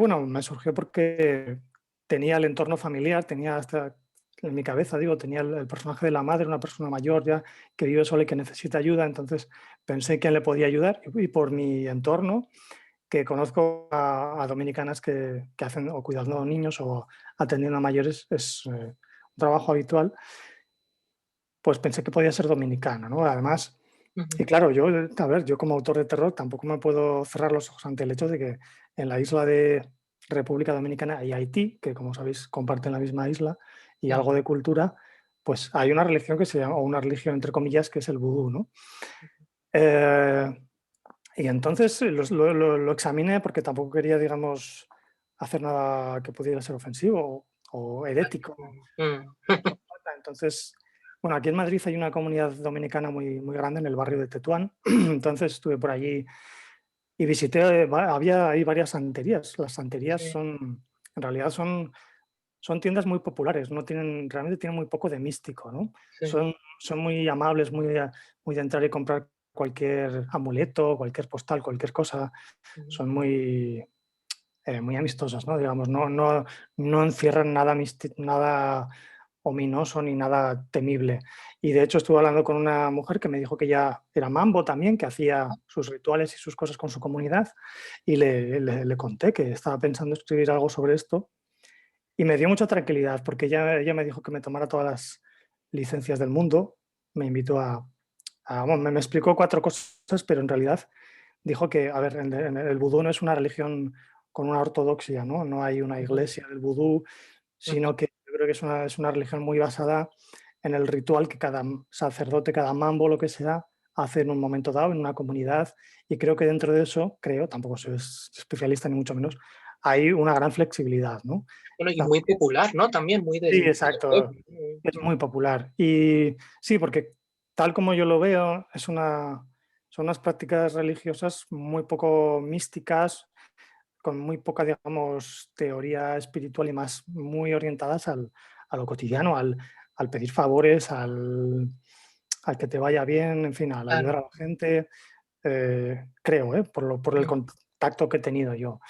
porque tenía el entorno familiar, tenía hasta en mi cabeza, digo, tenía el personaje de la madre, una persona mayor ya que vive sola y que necesita ayuda, entonces pensé quién le podía ayudar y por mi entorno, que conozco a dominicanas que hacen o cuidando a niños o atendiendo a mayores, es un trabajo habitual, pues pensé que podía ser dominicana, ¿no? Además, ujú, y claro, a ver, yo como autor de terror tampoco me puedo cerrar los ojos ante el hecho de que en la isla de República Dominicana y Haití, que como sabéis comparten la misma isla y sí, algo de cultura, pues hay una religión que se llama, o una religión entre comillas, que es el vudú, ¿no? Eh, y entonces lo examiné porque tampoco quería, digamos, hacer nada que pudiera ser ofensivo o herético. mm, Entonces, bueno, aquí en Madrid hay una comunidad dominicana muy grande en el barrio de Tetuán. Entonces estuve por allí y visité, había ahí varias santerías. Las santerías sí, en realidad son tiendas muy populares, no tienen, realmente tienen muy poco de místico, ¿no? sí, Son muy amables, muy de entrar y comprar cualquier amuleto, cualquier postal, cualquier cosa. mm, Son muy amistosas, ¿no? Digamos, no encierran nada ominoso ni nada temible. Y de hecho estuve hablando con una mujer que me dijo que ya era mambo también, que hacía sus rituales y sus cosas con su comunidad, y le conté que estaba pensando escribir algo sobre esto, y me dio mucha tranquilidad porque ella me dijo que me tomara todas las licencias del mundo, me invitó bueno, me explicó cuatro cosas, pero en realidad dijo que, a ver, el vudú no es una religión con una ortodoxia, ¿no? No hay una ujú, iglesia del vudú, ujú, sino que yo creo que es una religión muy basada en el ritual que cada sacerdote, cada mambo, lo que sea, hace en un momento dado, en una comunidad, y creo que dentro de eso, tampoco soy especialista ni mucho menos, hay una gran flexibilidad, ¿no? bueno, y muy popular, ¿no? También muy Sí, del exacto. pueblo. Es muy popular. Y sí, porque tal como yo lo veo, son unas prácticas religiosas muy poco místicas, con muy poca, digamos, teoría espiritual y más muy orientadas a lo cotidiano, al pedir favores, al que te vaya bien, en fin, al ayudar Claro, a la gente, creo, por el mm, contacto que he tenido yo.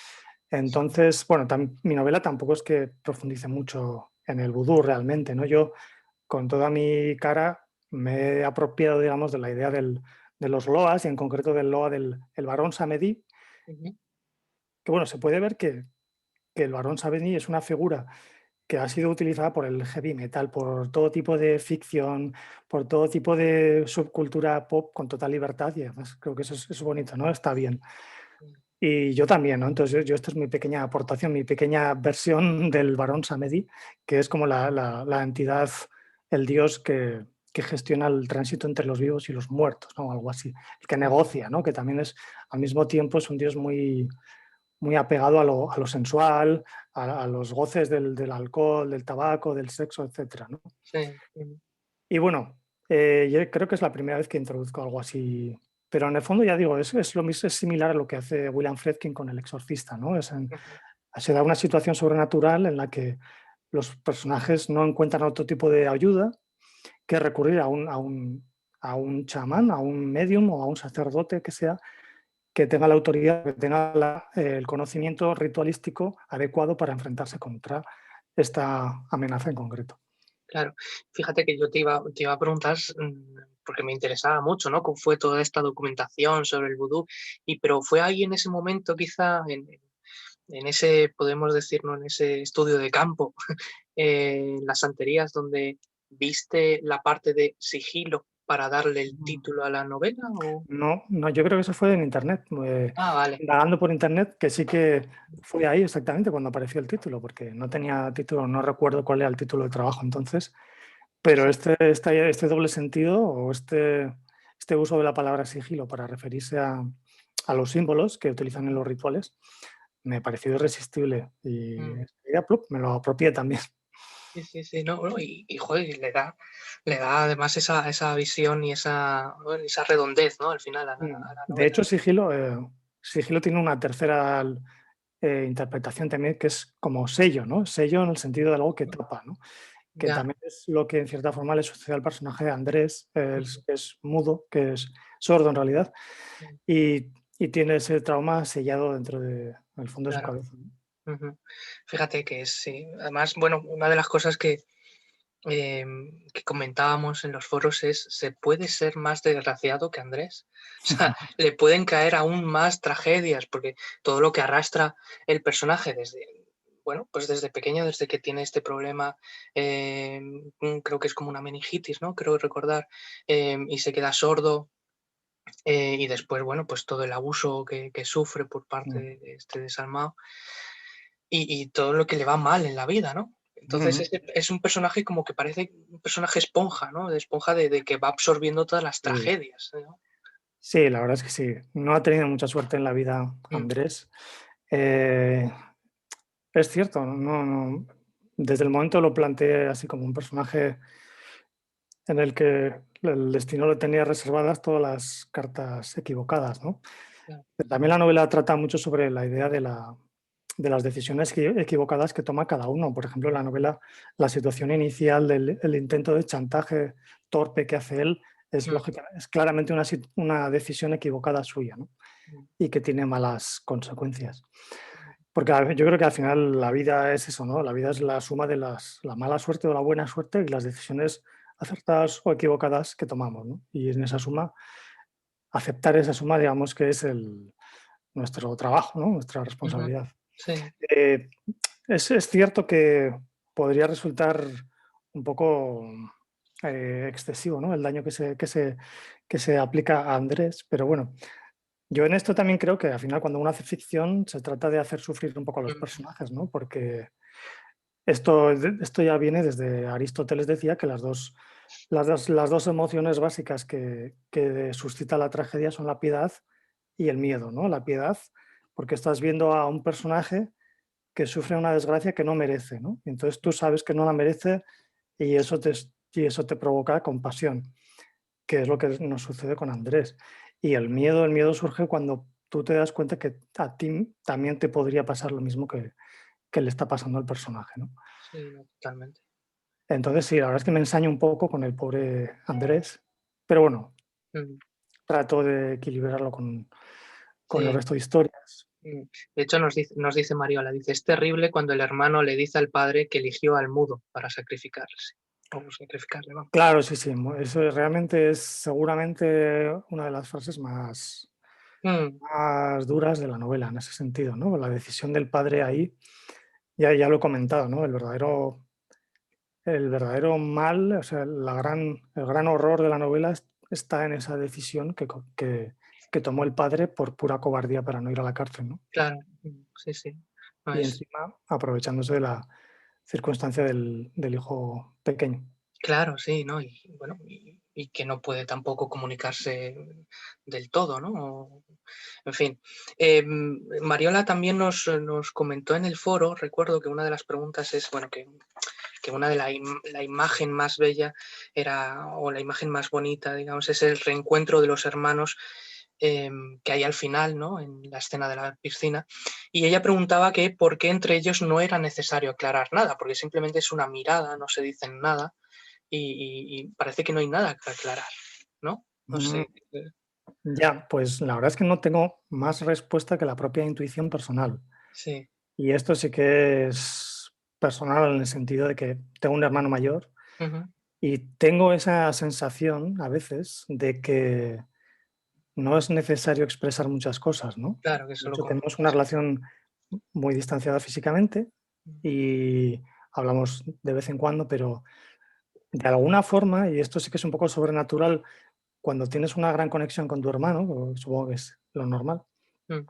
Entonces, bueno, mi novela tampoco es que profundice mucho en el vudú realmente, ¿no? Yo con toda mi cara me he apropiado, digamos, de la idea de los Loas y en concreto del Loa del el barón Samedi, Ujú. que bueno, se puede ver que el barón Samedi es una figura que ha sido utilizada por el heavy metal, por todo tipo de ficción, por todo tipo de subcultura pop con total libertad y además creo que eso es bonito, ¿no? Está bien. Mm. Y yo también, ¿no? Entonces yo esta es mi pequeña aportación, mi pequeña versión del barón Samedi, que es como la entidad, el dios que gestiona el tránsito entre los vivos y los muertos, ¿no? Algo así. El que negocia, ¿no? Que también es, al mismo tiempo, es un dios muy apegado a lo sensual, a los goces del alcohol, del tabaco, del sexo, etcétera, ¿no? Sí. Ujú. Y bueno, yo creo que es la primera vez que introduzco algo así, pero en el fondo ya digo, es lo mismo, es similar a lo que hace William Friedkin con El Exorcista, ¿no? Ujú. Se da una situación sobrenatural en la que los personajes no encuentran otro tipo de ayuda que recurrir a un chamán, a un medium o a un sacerdote que sea, que tenga la autoridad, que tenga el conocimiento ritualístico adecuado para enfrentarse contra esta amenaza en concreto. Claro. Fíjate que yo te iba a preguntar, porque me interesaba mucho, ¿no? Cómo fue toda esta documentación sobre el vudú, pero fue ahí en ese momento, quizá, en ese, podemos decir, ¿no? En ese estudio de campo, en las santerías, donde viste la parte de sigilo para darle el título a la novela, ¿o? No, no, yo creo que eso fue en internet, Ah, vale. indagando por internet, que sí que fue ahí exactamente cuando apareció el título, porque no tenía título, no recuerdo cuál era el título de trabajo entonces, pero Sí. este doble sentido o este uso de la palabra sigilo para referirse a los símbolos que utilizan en Ujú. los rituales me pareció irresistible y Mm. enseguida, ¡plup!, me lo apropié también. Sí, sí, sí, no, no, joder, y le da además esa visión y esa, bueno, esa redondez, ¿no? Al final a la De novela. hecho, sigilo tiene una tercera interpretación también que es como sello, ¿no? Sello en el sentido de algo que Mm. tapa, ¿no? Que Ya. también es lo que en cierta forma le sucede al personaje de Andrés, Ujú. que es mudo, que es sordo en realidad, Mm. y tiene ese trauma sellado dentro del fondo de su Claro. cabeza, ¿no? Ujú. Fíjate que sí. Además, bueno, una de las cosas que comentábamos en los foros es, ¿se puede ser más desgraciado que Andrés? O sea, le pueden caer aún más tragedias, porque todo lo que arrastra el personaje desde, bueno, pues desde pequeño, desde que tiene este problema, creo que es como una meningitis, ¿no? Creo recordar, y se queda sordo, y después, bueno, pues todo el abuso que sufre por parte Mm. de este desalmado y todo lo que le va mal en la vida, ¿no? Entonces Ujú. es un personaje como que parece un personaje esponja, ¿no? De esponja de que va absorbiendo todas las Sí. tragedias, ¿no? Sí, la verdad es que sí. No ha tenido mucha suerte en la vida Mm. Andrés. Eh, es cierto, desde el momento lo planteé así como un personaje en el que el destino le tenía reservadas todas las cartas equivocadas, ¿no? Claro. Pero también la novela trata mucho sobre la idea de las decisiones equivocadas que toma cada uno. Por ejemplo, en la novela, la situación inicial del el intento de chantaje torpe que hace él es, Mm. es claramente una decisión equivocada suya, ¿no? Mm. Y que tiene malas consecuencias. Porque yo creo que al final la vida es eso, ¿no? La vida es la suma de la mala suerte o la buena suerte y las decisiones acertadas o equivocadas que tomamos, ¿no? Y en esa suma, aceptar esa suma, digamos que es nuestro trabajo, ¿no? Nuestra Ujú. responsabilidad. Sí. Eh, es cierto que podría resultar un poco excesivo, ¿no? El daño que se aplica a Andrés, pero bueno, yo en esto también creo que al final cuando uno hace ficción se trata de hacer sufrir un poco a los Mm. personajes, ¿no? Porque esto ya viene desde Aristóteles decía que las dos emociones básicas que suscita la tragedia son la piedad y el miedo, ¿no? La piedad, porque estás viendo a un personaje que sufre una desgracia que no merece, ¿no? Y entonces tú sabes que no la merece y y eso te provoca compasión, que es lo que nos sucede con Andrés. Y el miedo surge cuando tú te das cuenta que a ti también te podría pasar lo mismo que le está pasando al personaje, ¿no? Sí, no, totalmente. Entonces sí, la verdad es que me ensaño un poco con el pobre Andrés, pero bueno, Mm. trato de equilibrarlo con el Sí. resto de historias. De hecho, nos dice Mariola, dice, es terrible cuando el hermano le dice al padre que eligió al mudo para sacrificarse. o sacrificarle, vamos. Claro, sí, sí. Eso realmente es seguramente una de las frases Mm, más duras de la novela en ese sentido, ¿no? La decisión del padre ahí, ya lo he comentado, ¿no? El verdadero mal, o sea, el gran horror de la novela está en esa decisión que tomó el padre por pura cobardía para no ir a la cárcel, ¿no? claro, sí, sí. No Y es encima aprovechándose de la circunstancia del hijo pequeño. claro, sí, ¿no? Y bueno, y que no puede tampoco comunicarse del todo, ¿no? En fin. Mariola también nos comentó en el foro, recuerdo que una de las preguntas es, bueno, que una de la imagen más bella era, o la imagen más bonita, digamos, es el reencuentro de los hermanos que hay al final, ¿no? En la escena de la piscina. Y ella preguntaba que por qué entre ellos no era necesario aclarar nada, porque simplemente es una mirada, no se dicen nada y parece que no hay nada que aclarar, ¿no? No Mm, sé. ya, pues la verdad es que no tengo más respuesta que la propia intuición personal. Sí. Y esto sí que es personal en el sentido de que tengo un hermano mayor Ujú. y tengo esa sensación a veces de que no es necesario expresar muchas cosas, ¿no? Claro, que De solo hecho, con tenemos una relación muy distanciada físicamente y hablamos de vez en cuando, pero de alguna forma, y esto sí que es un poco sobrenatural, cuando tienes una gran conexión con tu hermano, o supongo que es lo normal, mm,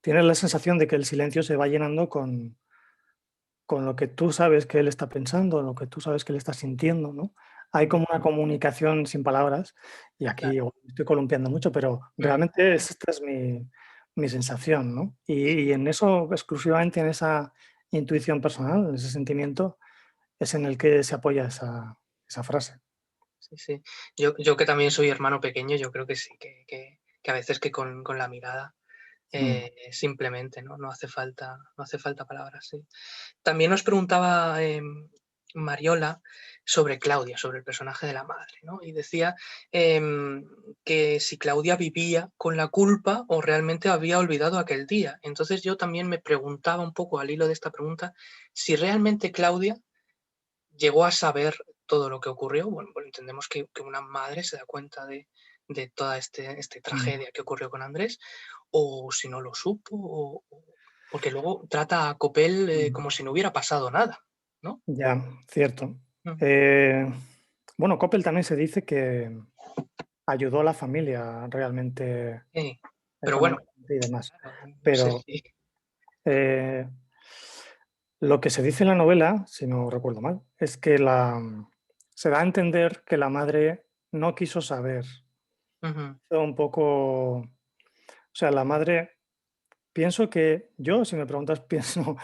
tienes la sensación de que el silencio se va llenando con lo que tú sabes que él está pensando, lo que tú sabes que él está sintiendo, ¿no? Hay mm, como una comunicación sin palabras, y aquí claro, igual me estoy columpiando mucho, pero mm, realmente esta es mi sensación, ¿no? Y en eso, exclusivamente en esa intuición personal, en ese sentimiento, es en el que se apoya esa frase. sí, sí. Yo que también soy hermano pequeño, yo creo que sí, que a veces que con la mirada, Mm. simplemente, ¿no? No hace falta palabras, sí. También nos preguntaba, Mariola sobre Claudia, sobre el personaje de la madre, ¿no? Y decía, que si Claudia vivía con la culpa o realmente había olvidado aquel día. Entonces yo también me preguntaba un poco al hilo de esta pregunta, si realmente Claudia llegó a saber todo lo que ocurrió. Bueno, pues entendemos que una madre se da cuenta de toda este Mm. tragedia que ocurrió con Andrés, o si no lo supo, porque luego trata a Copel Mm. como si no hubiera pasado nada, ¿no? Ya, cierto. Mm, Eh, bueno, Coppel también se dice que ayudó a la familia realmente sí. Pero bueno, económicamente y demás. claro, no sé Pero si eh, lo que se dice en la novela, si no recuerdo mal, es que se da a entender que la madre no quiso saber. ujú, Hizo un poco, o sea, la madre, pienso que yo, si me preguntas, pienso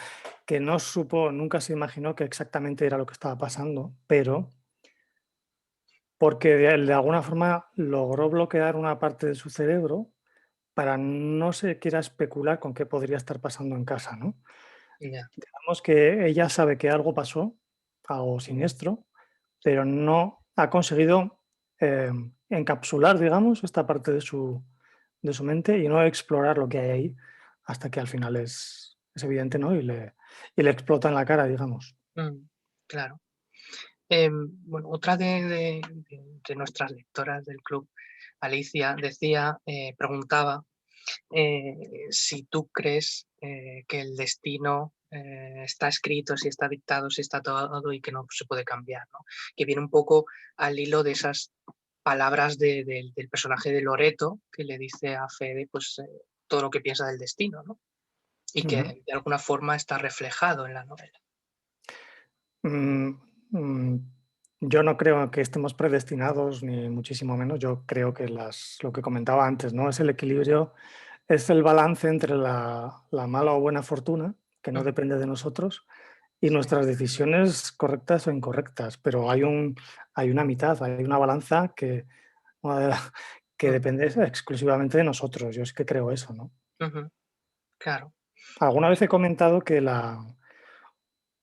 que no supo, nunca se imaginó que exactamente era lo que estaba pasando, pero porque de alguna forma logró bloquear una parte de su cerebro para no siquiera especular con qué podría estar pasando en casa, ¿no? ya, Digamos que ella sabe que algo pasó, algo siniestro, pero no ha conseguido, encapsular, digamos, esta parte de su mente y no explorar lo que hay ahí hasta que al final es evidente, ¿no? Y le explota en la cara, digamos. claro. Bueno, otra de nuestras lectoras del club, Alicia, decía, preguntaba si tú crees que el destino está escrito, si está dictado, si está todo y que no se puede cambiar, ¿no? Que viene un poco al hilo de esas palabras del personaje de Loreto que le dice a Fede pues, todo lo que piensa del destino, ¿no? Y que Ujú. de alguna forma está reflejado en la novela. Mm, mm, yo no creo que estemos predestinados, ni muchísimo menos. Yo creo que lo que comentaba antes, ¿no? Es el equilibrio, es el balance entre la mala o buena fortuna, que no Ujú, depende de nosotros, y sí, nuestras decisiones correctas o incorrectas. Pero hay una mitad, hay una balanza eh, que mm, depende exclusivamente de nosotros. Yo es que creo eso, ¿no? ujú, claro. Alguna vez he comentado que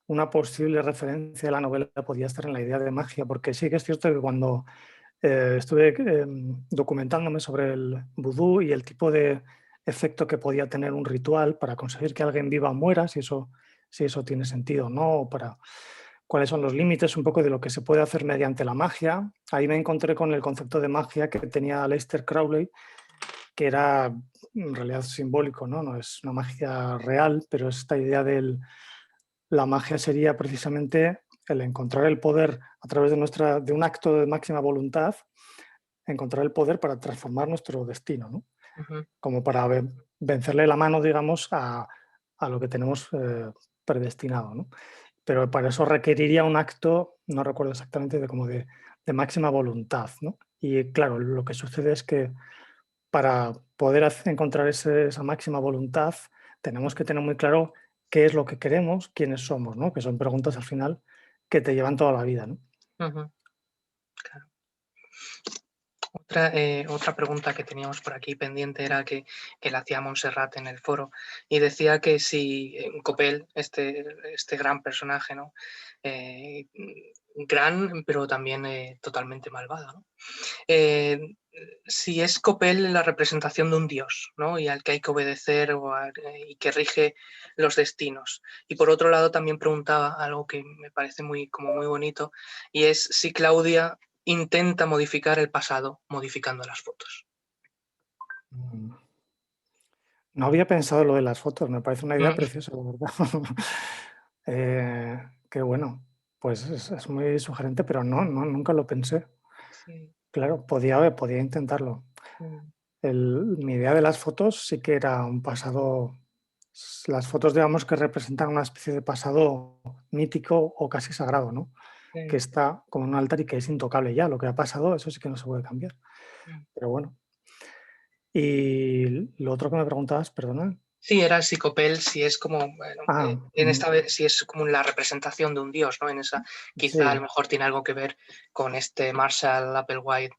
una posible referencia a la novela podía estar en la idea de magia, porque sí que es cierto que cuando estuve documentándome sobre el vudú y el tipo de efecto que podía tener un ritual para conseguir que alguien viva o muera, si eso tiene sentido o no, cuáles son los límites un poco de lo que se puede hacer mediante la magia. Ahí me encontré con el concepto de magia que tenía Aleister Crowley, que era en realidad simbólico, ¿no? No es una magia real, pero es esta idea de la magia sería precisamente el encontrar el poder a través de un acto de máxima voluntad, encontrar el poder para transformar nuestro destino, ¿no? Ujú, Como para vencerle la mano, digamos, a lo que tenemos predestinado, ¿no? Pero para eso requeriría un acto, no recuerdo exactamente, de máxima voluntad, ¿no? Y claro, lo que sucede es que para poder encontrar esa máxima voluntad, tenemos que tener muy claro qué es lo que queremos, quiénes somos, ¿no? Que son preguntas al final que te llevan toda la vida, ¿no? ujú. Otra pregunta que teníamos por aquí pendiente era que le hacía Montserrat en el foro y decía que si Copel, este gran personaje, ¿no? Gran, pero también totalmente malvado, ¿no? Eh, si es Copel la representación de un dios, ¿no? Y al que hay que obedecer y que rige los destinos. Y por otro lado también preguntaba algo que me parece como muy bonito, y es si Claudia intenta modificar el pasado modificando las fotos. Mm. No había pensado lo de las fotos, me parece una idea Mm, preciosa, la verdad. Qué bueno. Pues es muy sugerente, pero nunca lo pensé. sí, Claro, podía intentarlo. mm, Mi idea de las fotos sí que era un pasado. Las fotos, digamos, que representan una especie de pasado mítico o casi sagrado, ¿no? Que sí, está como en un altar y que es intocable ya. Lo que ha pasado, eso sí que no se puede cambiar. mm. Pero bueno. Y lo otro que me preguntabas, perdona. Sí, era Psicopel, si es como, bueno, Ah, en esta vez, si es como la representación de un dios, ¿no? En esa, quizá a lo sí. mejor tiene algo que ver con este Marshall Applewhite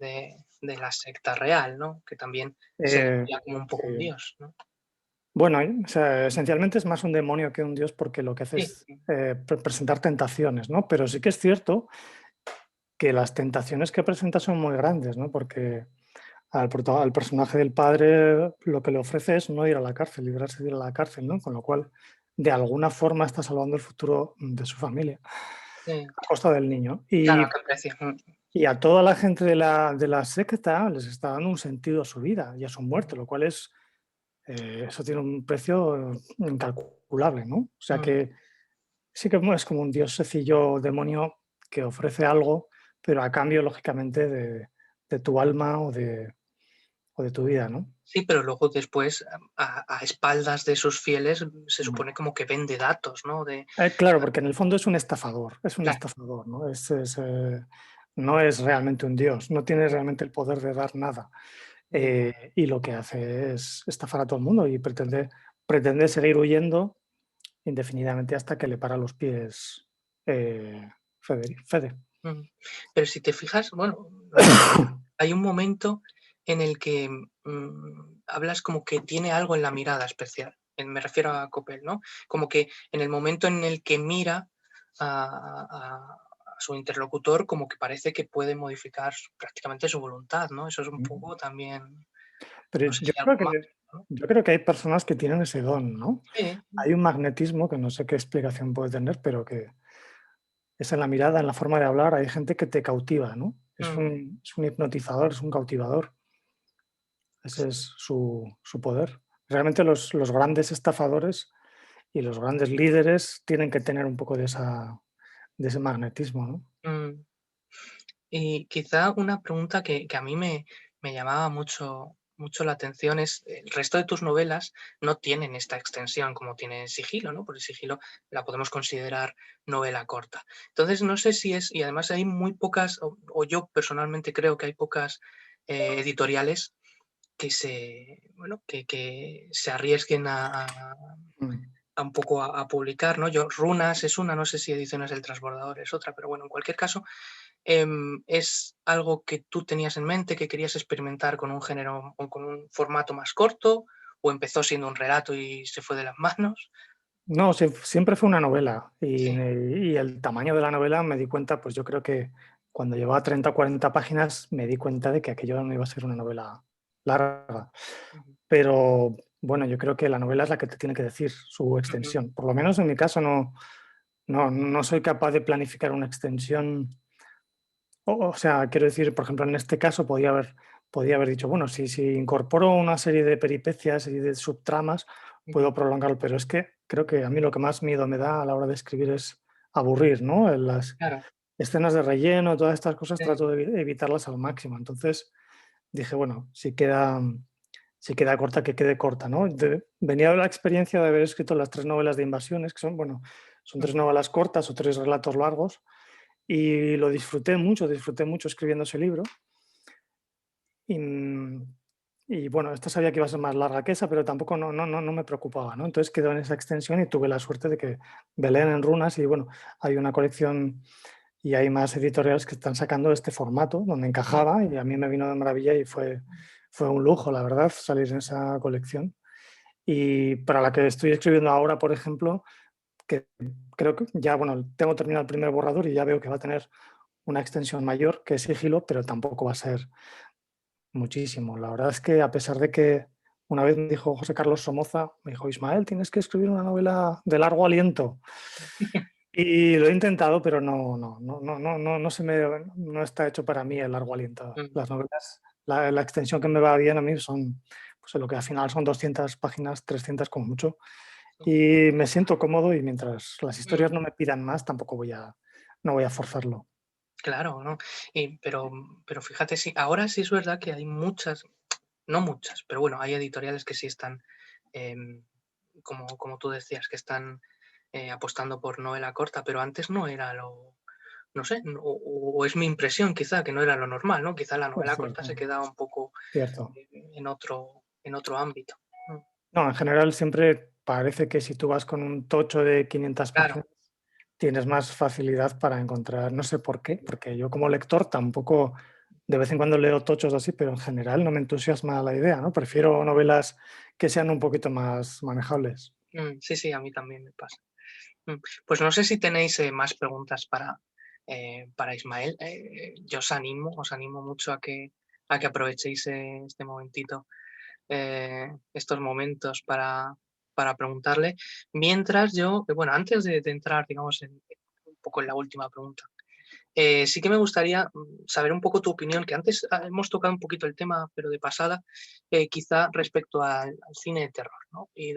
de la secta real, ¿no? Que también se le eh, veía como un poco un sí. dios, ¿no? Bueno, o sea, esencialmente es más un demonio que un dios porque lo que hace Sí, es presentar tentaciones, ¿no? Pero sí que es cierto que las tentaciones que presenta son muy grandes, ¿no? Porque al personaje del padre lo que le ofrece es no ir a la cárcel, librarse de ir a la cárcel, ¿no? Con lo cual, de alguna forma está salvando el futuro de su familia sí, a costa del niño. claro, qué precio. Y a toda la gente de la secta les está dando un sentido a su vida y a su muerte, lo cual eso tiene un precio incalculable, ¿no? O sea Mm. que sí que es como un dios sencillo demonio que ofrece algo, pero a cambio, lógicamente, de tu alma o de tu vida, ¿no? Sí, pero luego después, a espaldas de sus fieles, se Mm. supone como que vende datos, ¿no? Claro, porque en el fondo es un Claro, estafador, ¿no? No es realmente un dios, no tiene realmente el poder de dar nada. mm, Y lo que hace es estafar a todo el mundo y pretende seguir huyendo indefinidamente hasta que le para los pies Fede. mm. Pero si te fijas, bueno, hay un momento en el que hablas como que tiene algo en la mirada especial. Me refiero a Coppel, ¿no? Como que en el momento en el que mira a su interlocutor, como que parece que puede modificar prácticamente su voluntad, ¿no? Eso es un poco también, Pero no sé si algo más, ¿no? yo creo que hay personas que tienen ese don, ¿no? Sí, Hay un magnetismo que no sé qué explicación puede tener, pero que es en la mirada, en la forma de hablar. Hay gente que te cautiva, ¿no? Es mm, un, es un hipnotizador, es un cautivador. Ese es su poder. Realmente los grandes estafadores y los grandes líderes tienen que tener un poco de ese magnetismo, ¿no? mm. Y quizá una pregunta que a mí me llamaba mucho la atención es, el resto de tus novelas no tienen esta extensión como tiene Sigilo, ¿no? Porque Sigilo la podemos considerar novela corta. Entonces, no sé si es, y además hay muy pocas, o yo personalmente creo que hay pocas editoriales bueno, que se arriesguen Mm. a un poco a publicar, ¿no? Runas es una, no sé si Ediciones del Transbordador es otra, pero bueno, en cualquier caso, ¿es algo que tú tenías en mente, que querías experimentar con un género o con un formato más corto? ¿O empezó siendo un relato y se fue de las manos? No, siempre fue una novela y, Sí. y el tamaño de la novela me di cuenta, pues yo creo que cuando llevaba 30 o 40 páginas me di cuenta de que aquello no iba a ser una novela larga. Ujú, Pero bueno, yo creo que la novela es la que te tiene que decir su ujú, extensión. Por lo menos en mi caso no soy capaz de planificar una extensión. O sea, quiero decir, por ejemplo, en este caso podía haber dicho, bueno, si incorporo una serie de peripecias y de subtramas, Ujú. puedo prolongarlo, pero es que creo que a mí lo que más miedo me da a la hora de escribir es aburrir, ¿no? En las Claro, escenas de relleno, todas estas cosas sí, trato de evitarlas al máximo. Entonces dije, bueno, si queda corta, que quede corta, ¿no? Venía de la experiencia de haber escrito las 3 novelas de Invasiones, que son, bueno, son 3 ujú, novelas cortas o 3 relatos largos, y lo disfruté mucho escribiendo ese libro. Y, y bueno, esta sabía que iba a ser más larga que esa, pero tampoco no me preocupaba, ¿no? Entonces quedó en esa extensión y tuve la suerte de que Belén en Runas y bueno, hay una colección y hay más editoriales que están sacando este formato donde mm, encajaba y a mí me vino de maravilla y fue un lujo, la verdad, salir en esa colección. Y para la que estoy escribiendo ahora, por ejemplo, que creo que ya, bueno, tengo terminado el primer borrador y ya veo que va a tener una extensión mayor que Sigilo, pero tampoco va a ser muchísimo. La verdad es que a pesar de que una vez me dijo José Carlos Somoza, me dijo, Ismael, tienes que escribir una novela de largo aliento. Y lo he intentado, pero no se me, no está hecho para mí el largo aliento. mm, Las novelas, la extensión que me va bien a mí son, pues lo que al final son 200 páginas, 300 como mucho. Y me siento cómodo y mientras las historias mm. no me pidan más, tampoco no voy a forzarlo. Claro, ¿no? Pero fíjate, sí, ahora sí es verdad que hay muchas, no muchas, pero bueno, hay editoriales que sí están, em, como tú decías, que están apostando por novela corta, pero antes no era lo, no sé, o es mi impresión quizá, que no era lo normal, ¿no? Quizá la Es novela corta se cierto, quedaba un poco cierto. en otro ámbito. Mm, No, en general siempre parece que si tú vas con un tocho de 500 claro, páginas, tienes más facilidad para encontrar, no sé por qué, porque yo como lector tampoco, de vez en cuando leo tochos así, pero en general no me entusiasma la idea, ¿no? Prefiero novelas que sean un poquito más manejables. sí, sí, a mí también me pasa. Pues no sé si tenéis más preguntas para Ismael. Yo os animo mucho a que aprovechéis este momentito, estos momentos para preguntarle. Mientras yo, bueno, antes de entrar, digamos, un poco en la última pregunta, sí que me gustaría saber un poco tu opinión, que antes hemos tocado un poquito el tema, pero de pasada, quizá respecto al cine de terror, ¿no? Y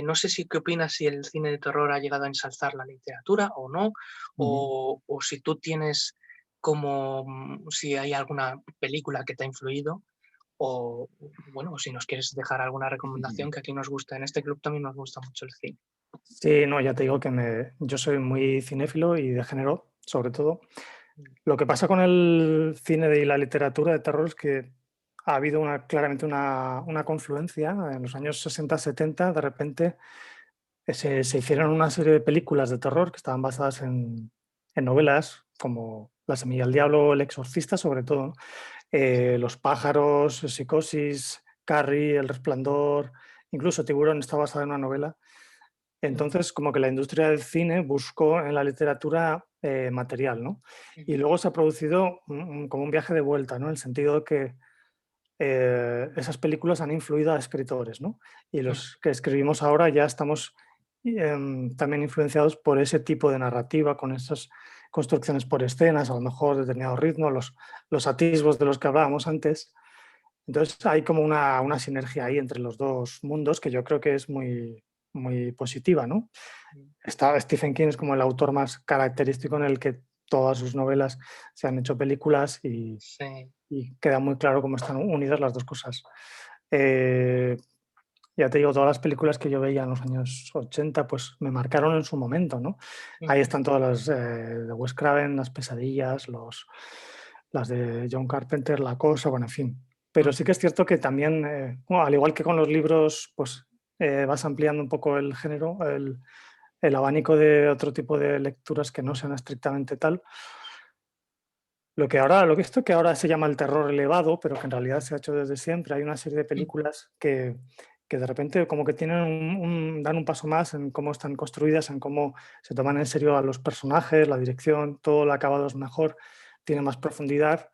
no sé si qué opinas si el cine de terror ha llegado a ensalzar la literatura o no, Ujú. o si tú tienes como, si hay alguna película que te ha influido, o bueno, o si nos quieres dejar alguna recomendación, que aquí nos gusta, en este club también nos gusta mucho el cine. Sí, no, ya te digo que yo soy muy cinéfilo y de género, sobre todo. Mm, Lo que pasa con el cine y la literatura de terror es que ha habido claramente una confluencia. En los años 60-70, de repente, se hicieron una serie de películas de terror que estaban basadas en novelas como La semilla del diablo, El exorcista, sobre todo, Los pájaros, Psicosis, Carrie, El resplandor, incluso Tiburón está basada en una novela. mm, Entonces, como que la industria del cine buscó en la literatura material, ¿no? Y mm, luego se ha producido como un viaje de vuelta, ¿no? En el sentido de que esas películas han influido a escritores, ¿no? Y mm, los que escribimos ahora ya estamos también influenciados por ese tipo de narrativa, con esas construcciones por escenas, a lo mejor determinado ritmo, los atisbos de los que hablábamos antes. Entonces hay como una sinergia ahí entre los dos mundos que yo creo que es muy positiva, ¿no? mm. Stephen King es como el autor más característico en el que todas sus novelas se han hecho películas Sí. y queda muy claro cómo están unidas las dos cosas. Eh, ya te digo, todas las películas que yo veía en los años 80 pues me marcaron en su momento, ¿no? Ahí Ujú, están todas las de Wes Craven, Las pesadillas, las de John Carpenter, La cosa, bueno, en fin. Pero mm, sí que es cierto que también, bueno, al igual que con los libros, pues vas ampliando un poco el género, el abanico de otro tipo de lecturas que no sean estrictamente tal. Lo que esto que ahora se llama el terror elevado, pero que en realidad se ha hecho desde siempre, hay una serie de mm, películas que de repente como que tienen dan un paso más en cómo están construidas, en cómo se toman en serio a los personajes, la dirección, todo el acabado es mejor, tiene más profundidad,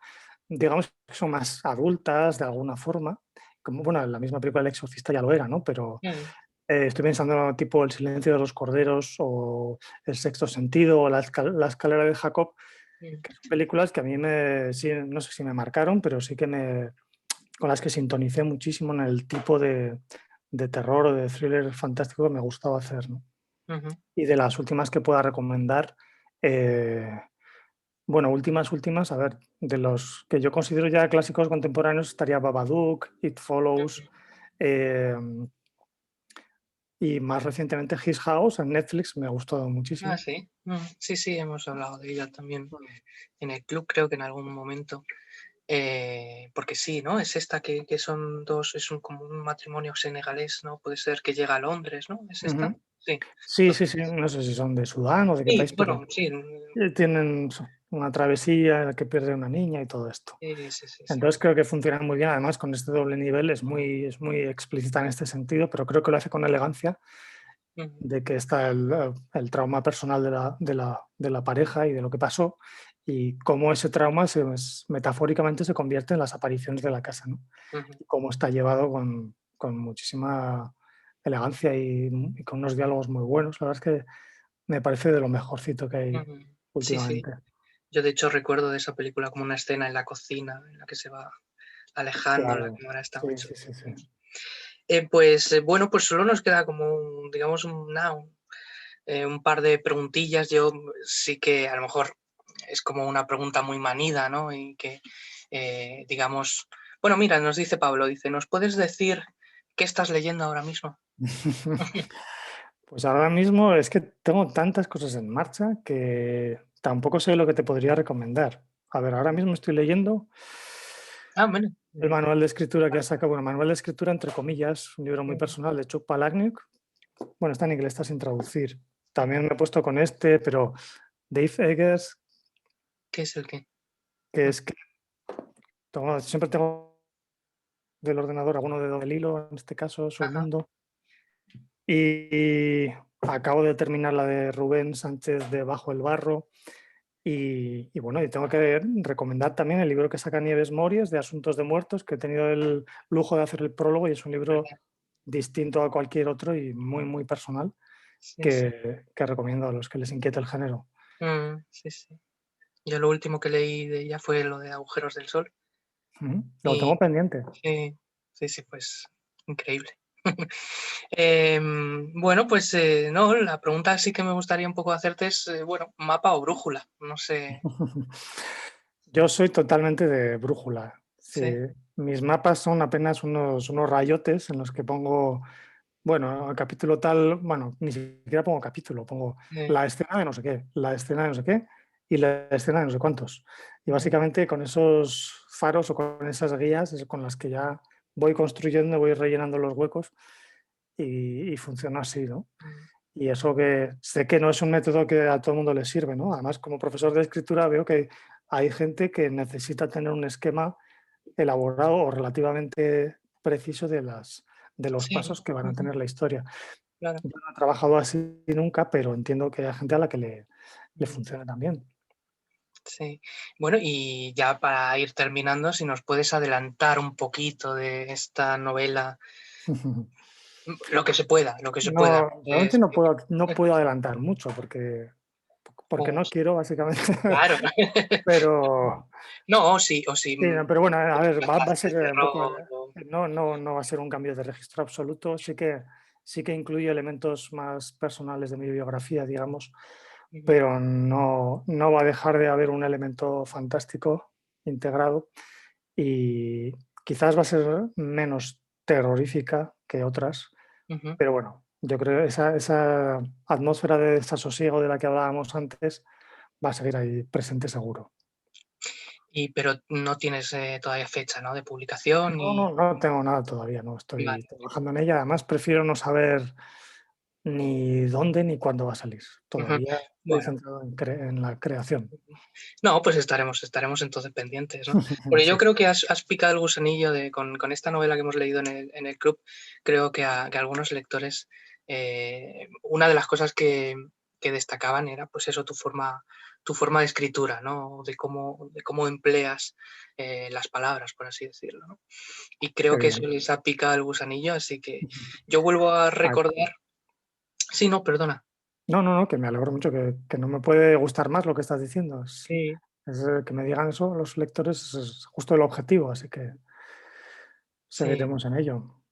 digamos que son más adultas de alguna forma, como bueno, la misma película El Exorcista ya lo era, ¿no? Pero mm. Estoy pensando tipo El silencio de los corderos o El sexto sentido o La escalera de Jacob, Mm, que son películas que a mí sí, no sé si me marcaron, pero sí que con las que sintonicé muchísimo en el tipo de terror o de thriller fantástico que me gustaba hacer, ¿no? ujú. Y de las últimas que pueda recomendar, eh, bueno, últimas, a ver, de los que yo considero ya clásicos contemporáneos estaría Babadook, It Follows, Ujú. em, y más recientemente His House en Netflix, me ha gustado Ah, muchísimo. sí. Sí, sí, hemos hablado de ella también Mm. en el club, creo que en algún momento. Porque sí, ¿no? Es esta que son dos, como un matrimonio senegalés, ¿no? Puede ser que llega a Londres, ¿no? ¿Es esta? Ujú. Sí. Sí, sí, sí, no sé si son de Sudán o de qué Sí, país, bueno, pero sí. tienen una travesía en la que pierde una niña y todo esto. Sí, sí, sí, sí. Entonces creo que funciona muy bien, además con este doble nivel es muy explícita en este sentido, pero creo que lo hace con elegancia Ujú, de que está el trauma personal de la pareja y de lo que pasó y cómo ese trauma metafóricamente se convierte en las apariciones de la casa, ¿no? ujú, Y cómo está llevado con muchísima elegancia y con unos diálogos muy buenos. La verdad es que me parece de lo mejorcito que hay ujú. Sí, sí. últimamente. Yo de hecho recuerdo de esa película como una escena en la cocina en la que se va alejando la Claro. cámara, está Sí, muy sí, chulo. sí, sí. Pues bueno, pues solo nos queda como, digamos, un par de preguntillas. Yo sí que a lo mejor es como una pregunta muy manida, ¿no? Y que, digamos, bueno, mira, nos dice Pablo, dice, ¿nos puedes decir qué estás leyendo ahora mismo? Pues ahora mismo es que tengo tantas cosas en marcha que tampoco sé lo que te podría recomendar. A ver, ahora mismo estoy leyendo Ah, bueno. el manual de escritura que ha sacado, bueno, manual de escritura entre comillas, un libro muy personal de Chuck Palahniuk. Bueno, está en inglés, está sin traducir. También me he puesto con este, pero Dave Eggers, ¿Qué es el qué? que es que siempre tengo del ordenador alguno del hilo, en este caso, su Ajá. mundo. Y acabo de terminar la de Rubén Sánchez de Bajo el Barro. Y bueno, y tengo que recomendar también el libro que saca Nieves Mories de Asuntos de Muertos, que he tenido el lujo de hacer el prólogo y es un libro Verdad. distinto a cualquier otro y muy, muy personal Sí, sí. que recomiendo a los que les inquieta el género. Sí, sí. Yo lo último que leí de ella fue lo de Agujeros del Sol. Ujú. Lo Y tengo pendiente. sí, sí, sí, pues increíble. Bueno, pues no, la pregunta sí que me gustaría un poco hacerte es, bueno, mapa o brújula, no sé. Yo soy totalmente de brújula. Sí, Sí, mis mapas son apenas unos rayotes en los que pongo, bueno, el capítulo tal, bueno, ni siquiera pongo capítulo, pongo eh, la escena de no sé qué, la escena de no sé qué y la escena de no sé cuántos. Y ujú, básicamente con esos faros o con esas guías es con las que ya voy construyendo, voy rellenando los huecos y funciona así, ¿no? mm, Y eso que sé que no es un método que a todo el mundo le sirve, ¿no? Además, como profesor de escritura veo que hay gente que necesita tener un esquema elaborado o relativamente preciso de los sí, pasos que van a ujú, tener la historia. claro. Yo no he trabajado así nunca, pero entiendo que hay gente a la que le Mm, funciona también. sí. Bueno, y ya para ir terminando, si nos puedes adelantar un poquito de esta novela, lo que se pueda, lo que se pueda. No, realmente Sí. no puedo adelantar mucho porque O no quiero, básicamente. claro. Pero, No, o si sí, no, pero bueno, a es ver, va a capaz de ser un poco, terror no va a ser un cambio de registro absoluto. Sí que incluye elementos más personales de mi biografía, digamos, ujú, pero no va a dejar de haber un elemento fantástico integrado y quizás va a ser menos terrorífica que otras, ujú. pero bueno, yo creo que esa atmósfera de desasosiego de la que hablábamos antes va a seguir ahí presente seguro. Pero no tienes, todavía fecha, ¿no?, de publicación y No tengo nada todavía, no estoy vale, trabajando en ella. Además, prefiero no saber ni dónde ni cuándo va a salir. ujú. Todavía estoy Bueno, centrado en la creación. ujú. No, pues estaremos entonces pendientes, ¿no? Porque yo Sí. creo que has picado el gusanillo de con esta novela que hemos leído en el club, creo que a algunos lectores, una de las cosas que destacaban era pues eso, tu forma de escritura, ¿no? De cómo empleas las palabras, por así decirlo, ¿no? Y Qué creo que eso bien. les ha picado el gusanillo, así que yo vuelvo a Ah, recordar. Sí, no, perdona. no, no, no, que me alegro mucho, que no me puede gustar más lo que estás diciendo. Sí, Que me digan eso los lectores es justo el objetivo, así que sí. seguiremos en ello.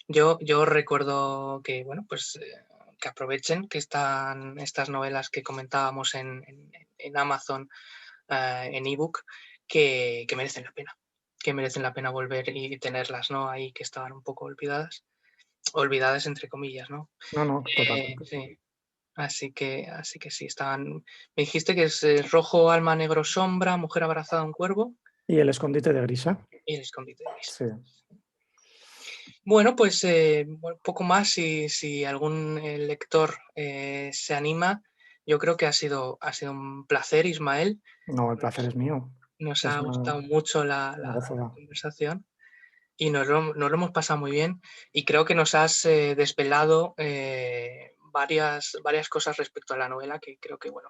Yo recuerdo que, bueno, pues que aprovechen que están estas novelas que comentábamos en Amazon, en ebook, que merecen la pena. Que merecen la pena volver y tenerlas, ¿no? Ahí que estaban un poco olvidadas. Olvidadas entre comillas, ¿no? No, no, totalmente. Sí. Así que sí, estaban. Me dijiste que es Rojo, Alma, Negro, Sombra, Mujer abrazada a un cuervo Y El escondite de Grisa. y El escondite de Gris. Sí. Bueno, pues bueno, poco más. Si algún lector se anima, yo creo que ha sido un placer, Ismael. No, el placer Nos, es mío. nos Es ha gustado mucho una la gozada. conversación y nos lo hemos pasado muy bien. Y creo que nos has desvelado varias cosas respecto a la novela que creo que, bueno,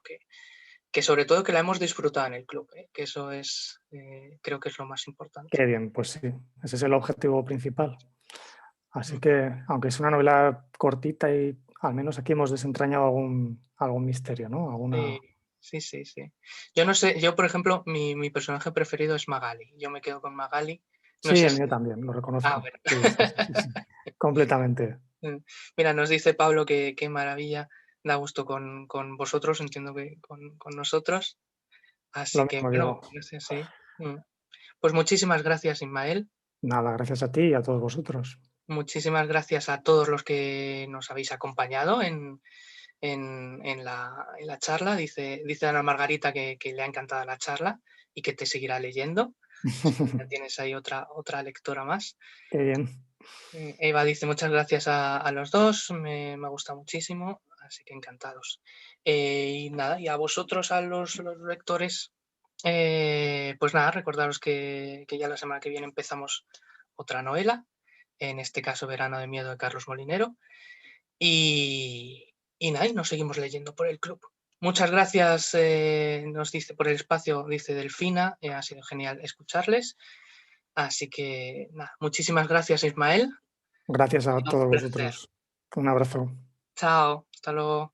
que sobre todo que la hemos disfrutado en el club, que eso es, creo que es lo más importante. Qué bien, pues sí, ese es el objetivo principal. Así Mm. que, aunque es una novela cortita y al menos aquí hemos desentrañado algún misterio, ¿no? Sí, Alguna... sí, sí, sí. Yo no sé, yo por ejemplo, mi personaje preferido es Magali. Yo me quedo con Magali. No Sí, sé el si. mío también, lo Ah, reconozco. bueno. Sí, sí, sí, sí, sí. Completamente. Mira, nos dice Pablo que qué maravilla, da gusto con vosotros, entiendo que con nosotros. Lo Así que, mismo bueno, digo. gracias, sí. Pues muchísimas gracias, Ismael. Nada, gracias a ti y a todos vosotros. Muchísimas gracias a todos los que nos habéis acompañado en la charla. Dice Ana Margarita que le ha encantado la charla y que te seguirá leyendo. Así que ya tienes ahí otra lectora más. Qué bien. Eva dice muchas gracias a los dos, me gusta muchísimo, así que encantados. Y nada, y a vosotros, a los lectores, pues nada, recordaros que ya la semana que viene empezamos otra novela, en este caso Verano de Miedo de Carlos Molinero. Y nada, y nos seguimos leyendo por el club. Muchas gracias, nos dice por el espacio, dice Delfina, ha sido genial escucharles. Así que nada, muchísimas gracias, Ismael. Gracias a Un todos placer. vosotros. Un abrazo. Chao, hasta luego.